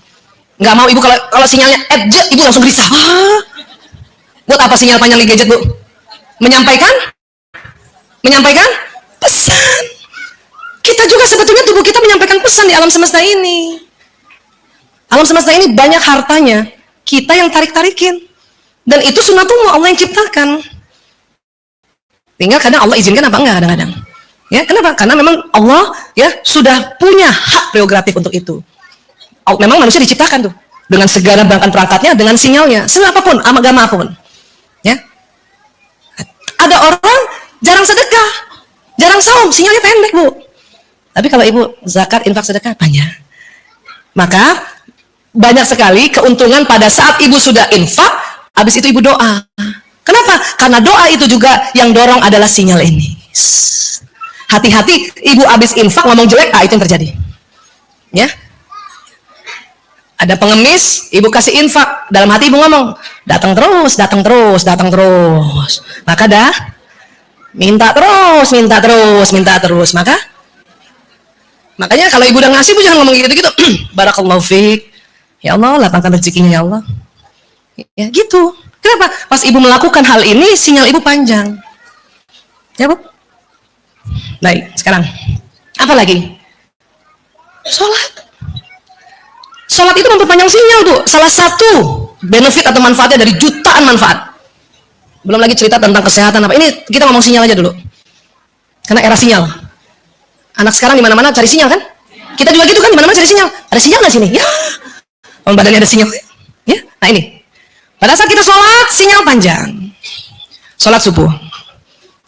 Nggak mau ibu kalau sinyalnya jet, ibu langsung gelisah. Buat apa sinyal panjang di gadget, Bu? Menyampaikan pesan. Kita juga sebetulnya tubuh kita menyampaikan pesan di alam semesta ini. Alam semesta ini banyak hartanya, kita yang tarik-tarikin. Dan itu sunatullah, Allah yang ciptakan. Tinggal kadang Allah izinkan apa enggak kadang-kadang. Ya, kenapa? Karena memang Allah ya sudah punya hak prerogatif untuk itu. Memang manusia diciptakan tuh dengan segala perangkat-perangkatnya, dengan sinyalnya, apapun, agama pun. Ya. Ada orang jarang sedekah, jarang saum, sinyalnya pendek, Bu. Tapi kalau ibu zakat, infak, sedekah banyak. Maka banyak sekali keuntungan pada saat ibu sudah infak, habis itu ibu doa. Kenapa? Karena doa itu juga yang dorong adalah sinyal ini. Hati-hati, ibu habis infak ngomong jelek, itu yang terjadi. Ya. Ada pengemis, ibu kasih infak, dalam hati ibu ngomong, datang terus. Maka dah minta terus. Makanya kalau ibu udah ngasih, ibu jangan ngomong gitu-gitu. Barakallahu fiik. Ya Allah, lapangkan rezekinya ya Allah. Ya gitu. Kenapa? Pas ibu melakukan hal ini, sinyal ibu panjang. Ya Bu? Baik, sekarang apa lagi? Sholat itu memperpanjang sinyal tuh. Salah satu benefit atau manfaatnya dari jutaan manfaat. Belum lagi cerita tentang kesehatan apa. Ini kita ngomong sinyal aja dulu. Karena era sinyal. Anak sekarang di mana-mana cari sinyal kan? Kita juga gitu kan, di mana-mana cari sinyal. Ada sinyal nggak sini? Ya. Badannya ada sinyal. Ya. Nah ini. Pada saat kita sholat, sinyal panjang. Sholat subuh.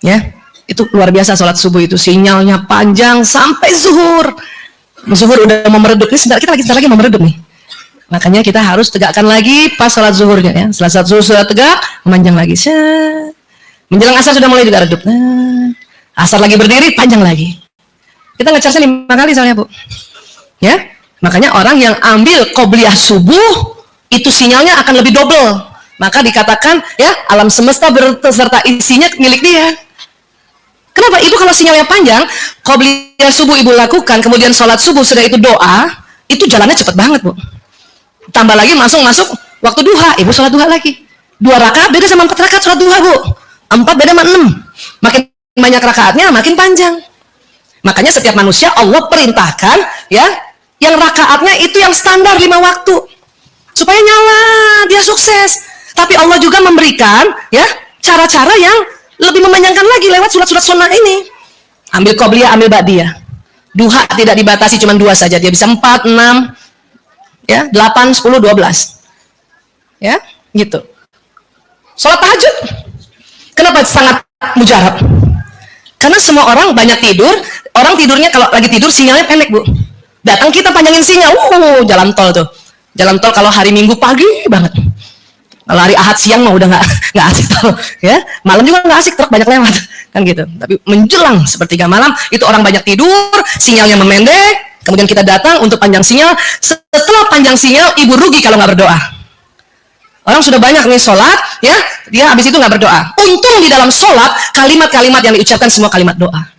Ya. Itu luar biasa sholat subuh itu. Sinyalnya panjang sampai zuhur. Zuhur udah mau meredup. Ini sebentar lagi mau meredup nih. Makanya kita harus tegakkan lagi pas sholat zuhurnya ya. Setelah sholat zuhur sudah tegak, memanjang lagi. Menjelang asar sudah mulai juga redup. Asar lagi berdiri, panjang lagi. Kita ngecasnya 5 kali soalnya Bu. Ya, makanya orang yang ambil qobliyah subuh itu sinyalnya akan lebih double. Maka dikatakan ya alam semesta beserta isinya milik dia. Kenapa? Ibu kalau sinyalnya panjang, qobliyah subuh ibu lakukan, kemudian sholat subuh sudah itu doa, itu jalannya cepat banget Bu. Tambah lagi masuk waktu duha, ibu sholat duha lagi. 2 rakaat beda sama 4 rakaat sholat duha Bu. 4 beda sama 6. Makin banyak rakaatnya makin panjang. Makanya setiap manusia Allah perintahkan ya, yang rakaatnya itu yang standar 5 waktu. Supaya nyala, dia sukses. Tapi Allah juga memberikan ya cara-cara yang lebih memanjangkan lagi lewat surat-surat sunnah ini. Ambil qobliyah, ambil ba'diyah. Duha tidak dibatasi cuma 2 saja, dia bisa 4, 6, ya, 8, 10, 12. Ya, gitu. Sholat tahajud. Kenapa sangat mujarab? Karena semua orang banyak tidur, orang tidurnya kalau lagi tidur sinyalnya pendek Bu. Datang kita panjangin sinyal, jalan tol tuh. Jalan tol kalau hari Minggu pagi banget. Kalau hari Ahad siang mah udah nggak asik tol, ya. Malam juga nggak asik, truk banyak lewat, kan gitu. Tapi menjelang sepertiga malam itu orang banyak tidur, sinyalnya memendek. Kemudian kita datang untuk panjang sinyal. Setelah panjang sinyal, ibu rugi kalau nggak berdoa. Orang sudah banyak nih sholat, ya, dia habis itu nggak berdoa. Untung di dalam sholat kalimat-kalimat yang diucapkan semua kalimat doa.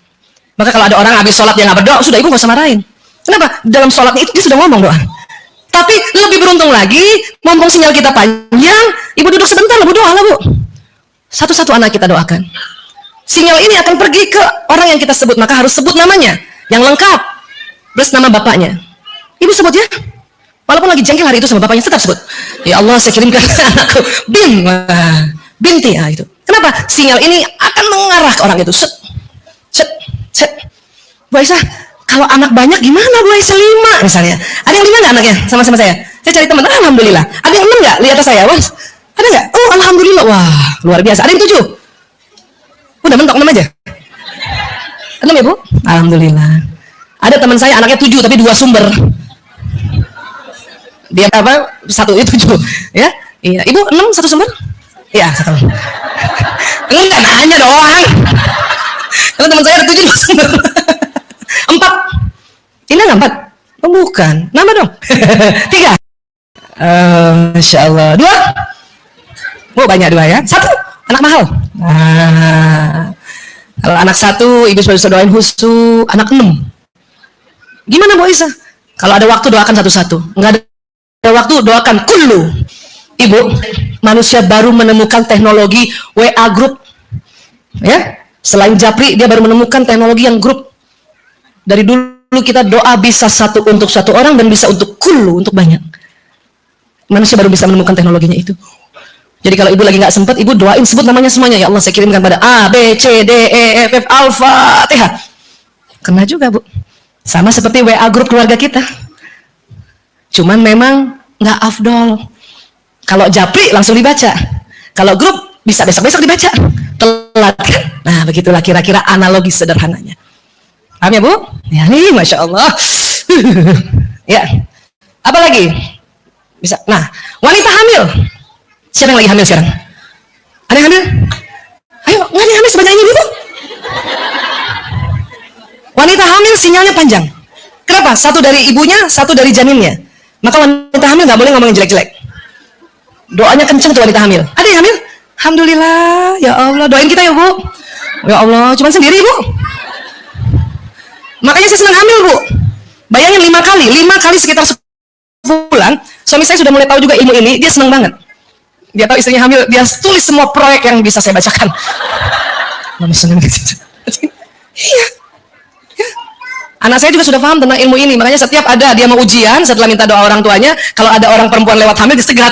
Maka kalau ada orang habis sholat dia nggak berdoa, sudah ibu nggak usah marahin. Kenapa? Dalam sholatnya itu dia sudah ngomong doa. Tapi lebih beruntung lagi, mumpung sinyal kita panjang, ibu duduk sebentar, ibu doa lah bu. Satu-satu anak kita doakan. Sinyal ini akan pergi ke orang yang kita sebut, maka harus sebut namanya yang lengkap plus nama bapaknya. Ibu sebut ya, walaupun lagi jengkel hari itu sama bapaknya, tetap sebut. Ya Allah, saya kirimkan anakku binti ya itu. Kenapa? Sinyal ini akan mengarah ke orang itu. Set, set, set. Bu Aisyah, kalau anak banyak gimana Bu Aisyah? 5 misalnya. Ada yang 5 nggak anaknya sama-sama saya? Saya cari teman, alhamdulillah. Ada yang 6 nggak? Lihat saya, was. Ada nggak? Oh alhamdulillah, wah luar biasa. Ada yang 7? Udah mentok 6 aja. 6 ya Bu? Alhamdulillah. Ada teman saya anaknya 7 tapi 2 sumber. Dia apa? 1 itu 7 ya. Iya. Ibu 6 1 sumber? Iya 1. Enggak nanya doang. Kalau teman saya ada 7 2 sumber. 4. Ini enggak 4? Oh bukan. Nama dong. 3. Masya Allah. 2. Oh banyak 2 ya. 1. Anak mahal. Nah, kalau anak 1 ibu sudah doain khusus. Anak 6. Gimana Bu Isa? Kalau ada waktu doakan satu-satu. Enggak ada waktu doakan kullu. Ibu, manusia baru menemukan teknologi WA group. Ya, selain Japri dia baru menemukan teknologi yang grup. Dari dulu kita doa bisa satu untuk satu orang dan bisa untuk kullu, untuk banyak. Manusia baru bisa menemukan teknologinya itu. Jadi kalau ibu lagi nggak sempat, ibu doain sebut namanya semuanya. Ya Allah, saya kirimkan pada A, B, C, D, E, F, F, Alfa, T, H. Kena juga Bu. Sama seperti WA grup keluarga kita. Cuman memang nggak afdol. Kalau Japri langsung dibaca. Kalau grup bisa besok-besok dibaca. Telat kan? Nah begitulah kira-kira analogi sederhananya. Paham ya Bu? Ya nih Masya Allah. Ya. Apa lagi? Bisa. Nah, wanita hamil. Siapa yang lagi hamil sekarang? Ada yang hamil? Ayo, nggak ada yang hamil sebanyak ini Bu. Wanita hamil sinyalnya panjang. Kenapa? Satu dari ibunya, satu dari janinnya. Maka wanita hamil nggak boleh ngomongin jelek-jelek. Doanya kenceng tuh wanita hamil. Ada yang hamil? Alhamdulillah, ya Allah. Doain kita ya Bu. Ya Allah, cuman sendiri Bu. Makanya saya senang hamil Bu. Bayangin 5 kali, 5 kali sekitar 10 bulan. Suami saya sudah mulai tahu juga ilmu ini, dia senang banget. Dia tahu istrinya hamil, dia tulis semua proyek yang bisa saya bacakan. Iya. Anak saya juga sudah paham tentang ilmu ini, makanya setiap ada dia mau ujian, setelah minta doa orang tuanya, kalau ada orang perempuan lewat hamil, dia segera,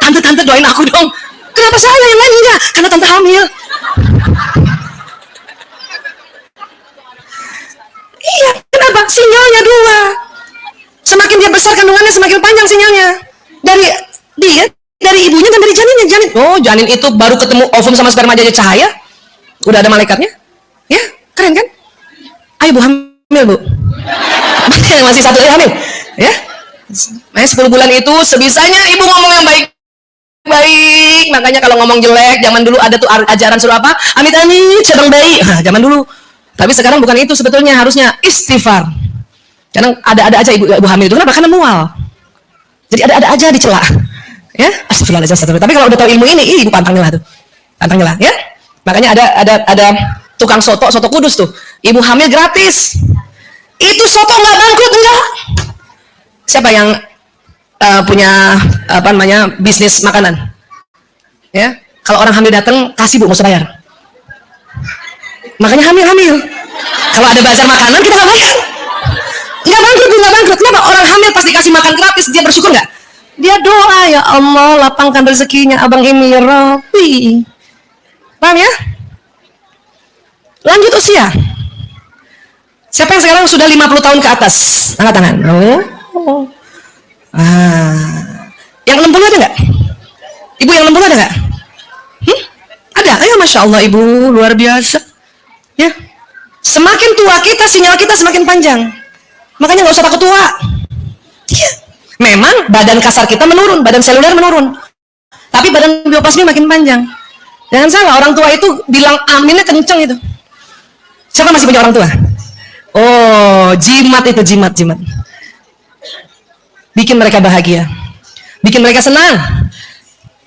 tante doain aku dong. Kenapa saya yang lain enggak? Karena tante hamil. Iya, kenapa? Sinyalnya 2. Semakin dia besar kandungannya, semakin panjang sinyalnya. Dari ibunya dan dari janinnya. Oh, janin itu baru ketemu ovum sama sperma aja cahaya. Udah ada malaikatnya. Ya, keren kan? Ayo Bu hamil Bu. Masih 1 lagi hamil. Ya. 10 bulan itu sebisanya ibu ngomong yang baik. Makanya kalau ngomong jelek, zaman dulu ada tuh ajaran suruh apa? Amit-amit cabang bayi. Nah, zaman dulu. Tapi sekarang bukan itu sebetulnya, harusnya istighfar. Karena ada aja ibu hamil itu. Kenapa? Karena mual. Jadi ada aja dicela. Ya, astagfirullahaladzim. Tapi kalau udah tahu ilmu ini, ibu pantangnya lah tuh. Pantangnya lah, ya. Makanya ada tukang soto kudus tuh. Ibu hamil gratis. Itu soto nggak bangkrut enggak? Siapa yang punya apa namanya bisnis makanan? Ya, kalau orang hamil datang kasih Bu, nggak usah bayar. Makanya hamil. Kalau ada bazar makanan kita nggak bayar. Nggak bangkrut. Kenapa? Orang hamil pasti kasih makan gratis, dia bersyukur nggak? Dia doa, ya Allah lapangkan rezekinya abang ini ya Rabbi. Paham ya? Lanjut usia. Siapa yang sekarang sudah 50 tahun ke atas? Angkat tangan. Oh. Yang 60 ada nggak? Ibu yang 60 ada nggak? Ada. Ayo Masya Allah Ibu, luar biasa. Ya. Semakin tua kita, sinyal kita semakin panjang. Makanya nggak usah takut tua. Ya. Memang badan kasar kita menurun, badan seluler menurun. Tapi badan bioplasmi makin panjang. Jangan salah, orang tua itu bilang aminnya kenceng itu. Siapa masih punya orang tua? Oh, jimat itu, jimat. Bikin mereka bahagia. Bikin mereka senang.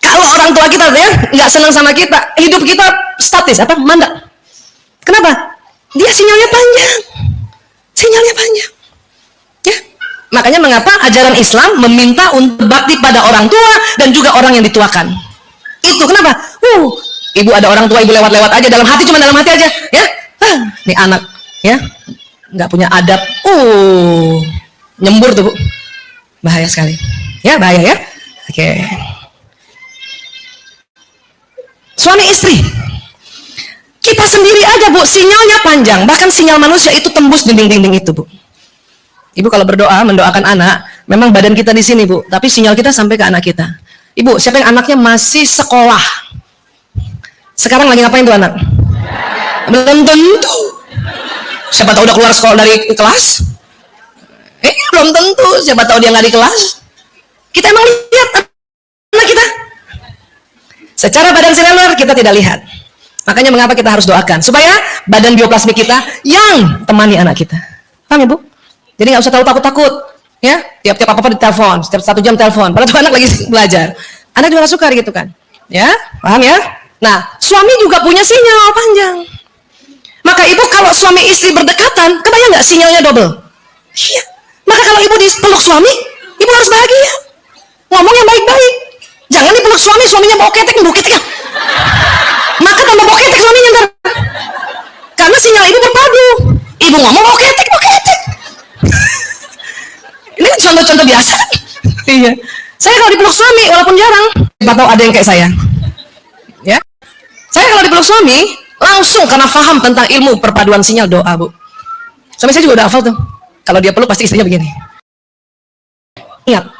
Kalau orang tua kita ya nggak senang sama kita, hidup kita statis, mandek. Kenapa? Dia sinyalnya panjang. Makanya mengapa ajaran Islam meminta untuk bakti pada orang tua dan juga orang yang dituakan. Itu kenapa? Ibu ada orang tua, ibu lewat-lewat aja, dalam hati, cuma dalam hati aja, ya. Nih anak, ya, nggak punya adab. Nyembur tuh, Bu. Bahaya sekali. Ya, bahaya ya. Oke. Suami istri. Kita sendiri aja, Bu, sinyalnya panjang. Bahkan sinyal manusia itu tembus dinding-dinding itu, Bu. Ibu kalau berdoa, mendoakan anak, memang badan kita di sini, Bu, tapi sinyal kita sampai ke anak kita. Ibu, siapa yang anaknya masih sekolah? Sekarang lagi ngapain tuh anak? Belum tentu. Siapa tahu udah keluar sekolah dari kelas? Belum tentu. Siapa tahu dia nggak di kelas? Kita emang lihat anak kita. Secara badan seluler kita tidak lihat. Makanya mengapa kita harus doakan supaya badan bioplasmik kita yang temani anak kita. Paham ya, Bu? Jadi nggak usah terlalu takut-takut, ya. Tiap-tiap apa-apa ditelepon, setiap 1 jam telepon. Padahal tuh anak lagi belajar. Anak juga suka gitu kan, ya. Paham ya? Nah, suami juga punya sinyal panjang. Maka ibu kalau suami istri berdekatan, kebayang nggak sinyalnya double? Iya. Maka kalau ibu dipeluk suami, ibu harus bahagia. Ngomong yang baik-baik. Jangan dipeluk suami, suaminya bawa ketek, ya. Maka tambah bawa ketek suaminya ntar. Karena sinyal ibu berpadu. Ibu ngomong bawa ketek, bawa ketek. Ini kan contoh-contoh biasa. Iya. Saya kalau dipeluk suami, walaupun jarang, siapa tahu ada yang kayak saya. Ya. Saya kalau dipeluk suami, langsung karena paham tentang ilmu perpaduan sinyal doa, Bu. Suami saya juga udah hafal tuh. Kalau dia peluk pasti istrinya begini. Ingat,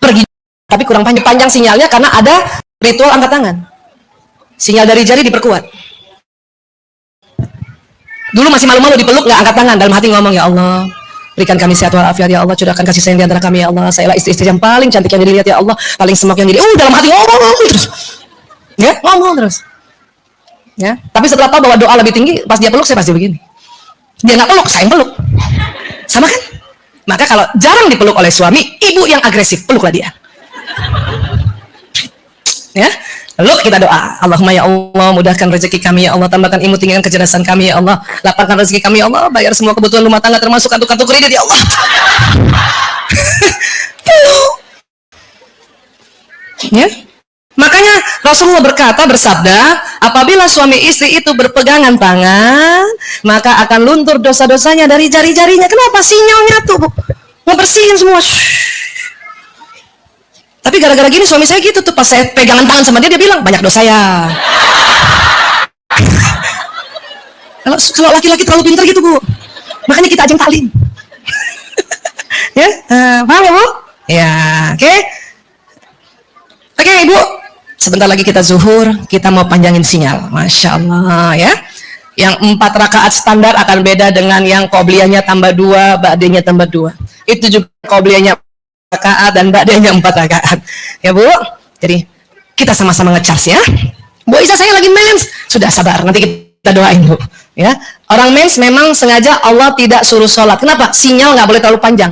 pergi, tapi kurang panjang sinyalnya karena ada ritual angkat tangan. Sinyal dari jari diperkuat. Dulu masih malu-malu dipeluk, nggak angkat tangan, dalam hati ngomong, ya Allah, berikan kami sehat walafiat, ya Allah, curahkan kasih sayang di antara kami, ya Allah, sayalah istri-istri yang paling cantik yang dilihat, ya Allah, paling semak yang dilihat. Dalam hati ngomong terus. Ya, ngomong terus. Ya, tapi setelah tahu bahwa doa lebih tinggi, pas dia peluk saya pasti begini. Dia nggak peluk, saya yang peluk. Sama kan? Maka kalau jarang dipeluk oleh suami, ibu yang agresif, peluklah dia. Ya, lalu kita doa, Allahumma ya Allah, mudahkan rezeki kami, ya Allah, tambahkan ilmu, tinggikan kecerdasan kami, ya Allah, lapangkan rezeki kami, ya Allah, bayar semua kebutuhan rumah tangga termasuk kartu-kartu kredit, ya Allah. Ya. Makanya Rasulullah bersabda, apabila suami istri itu berpegangan tangan, maka akan luntur dosa-dosanya dari jari-jarinya. Kenapa? Sinyalnya tuh, ngebersihin semua. Tapi gara-gara gini suami saya gitu tuh, pas saya pegangan tangan sama dia, dia bilang, banyak dosa ya. Kalau laki-laki terlalu pintar gitu, Bu. Makanya kita ajang taklim. Ya, paham ya, Bu? Ya, oke. Oke, Ibu. Sebentar lagi kita zuhur, kita mau panjangin sinyal. Masya Allah, ya. Yang 4 rakaat standar akan beda dengan yang qobliyahnya tambah 2, ba'diyahnya tambah 2. Itu juga qobliyahnya rakaat dan ba'diyahnya 4 rakaat. Ya, Bu. Jadi kita sama-sama ngecas ya. Bu Isa, saya lagi mens. Sudah sabar, nanti kita doain, Bu. Ya. Orang mens memang sengaja Allah tidak suruh sholat. Kenapa? Sinyal nggak boleh terlalu panjang.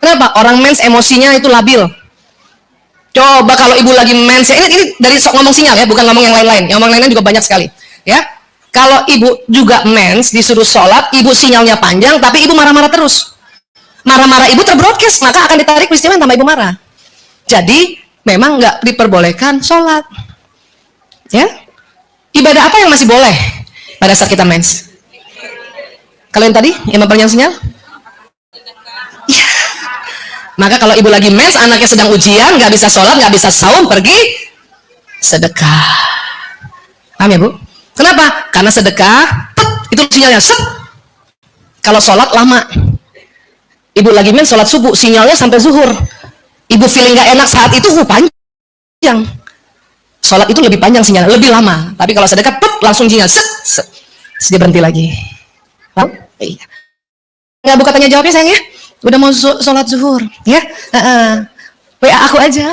Kenapa? Orang mens emosinya itu labil. Coba kalau ibu lagi mens, ini dari ngomong sinyal ya, bukan ngomong yang lain-lain. Yang ngomong lain-lain juga banyak sekali. Ya, kalau ibu juga mens disuruh sholat, ibu sinyalnya panjang, tapi ibu marah-marah terus. Marah-marah ibu terbroadcast, maka akan ditarik peristiwa tambah ibu marah. Jadi memang nggak diperbolehkan sholat. Ya, ibadah apa yang masih boleh pada saat kita mens? Kalau yang tadi, yang memperpanjang sinyal? Ya. Maka kalau ibu lagi mens, anaknya sedang ujian, nggak bisa sholat, nggak bisa saum, pergi sedekah. Paham ya, Bu? Kenapa? Karena sedekah, itu sinyalnya set. Kalau sholat lama. Ibu lagi mens, sholat subuh, sinyalnya sampai zuhur. Ibu feeling nggak enak saat itu, panjang. Sholat itu lebih panjang sinyalnya, lebih lama. Tapi kalau sedekah, langsung sinyal set, set. Dia berhenti lagi. Paham? Iya. Nggak buka tanya jawabnya sayang ya? Udah mau sholat zuhur, ya? WA aku aja.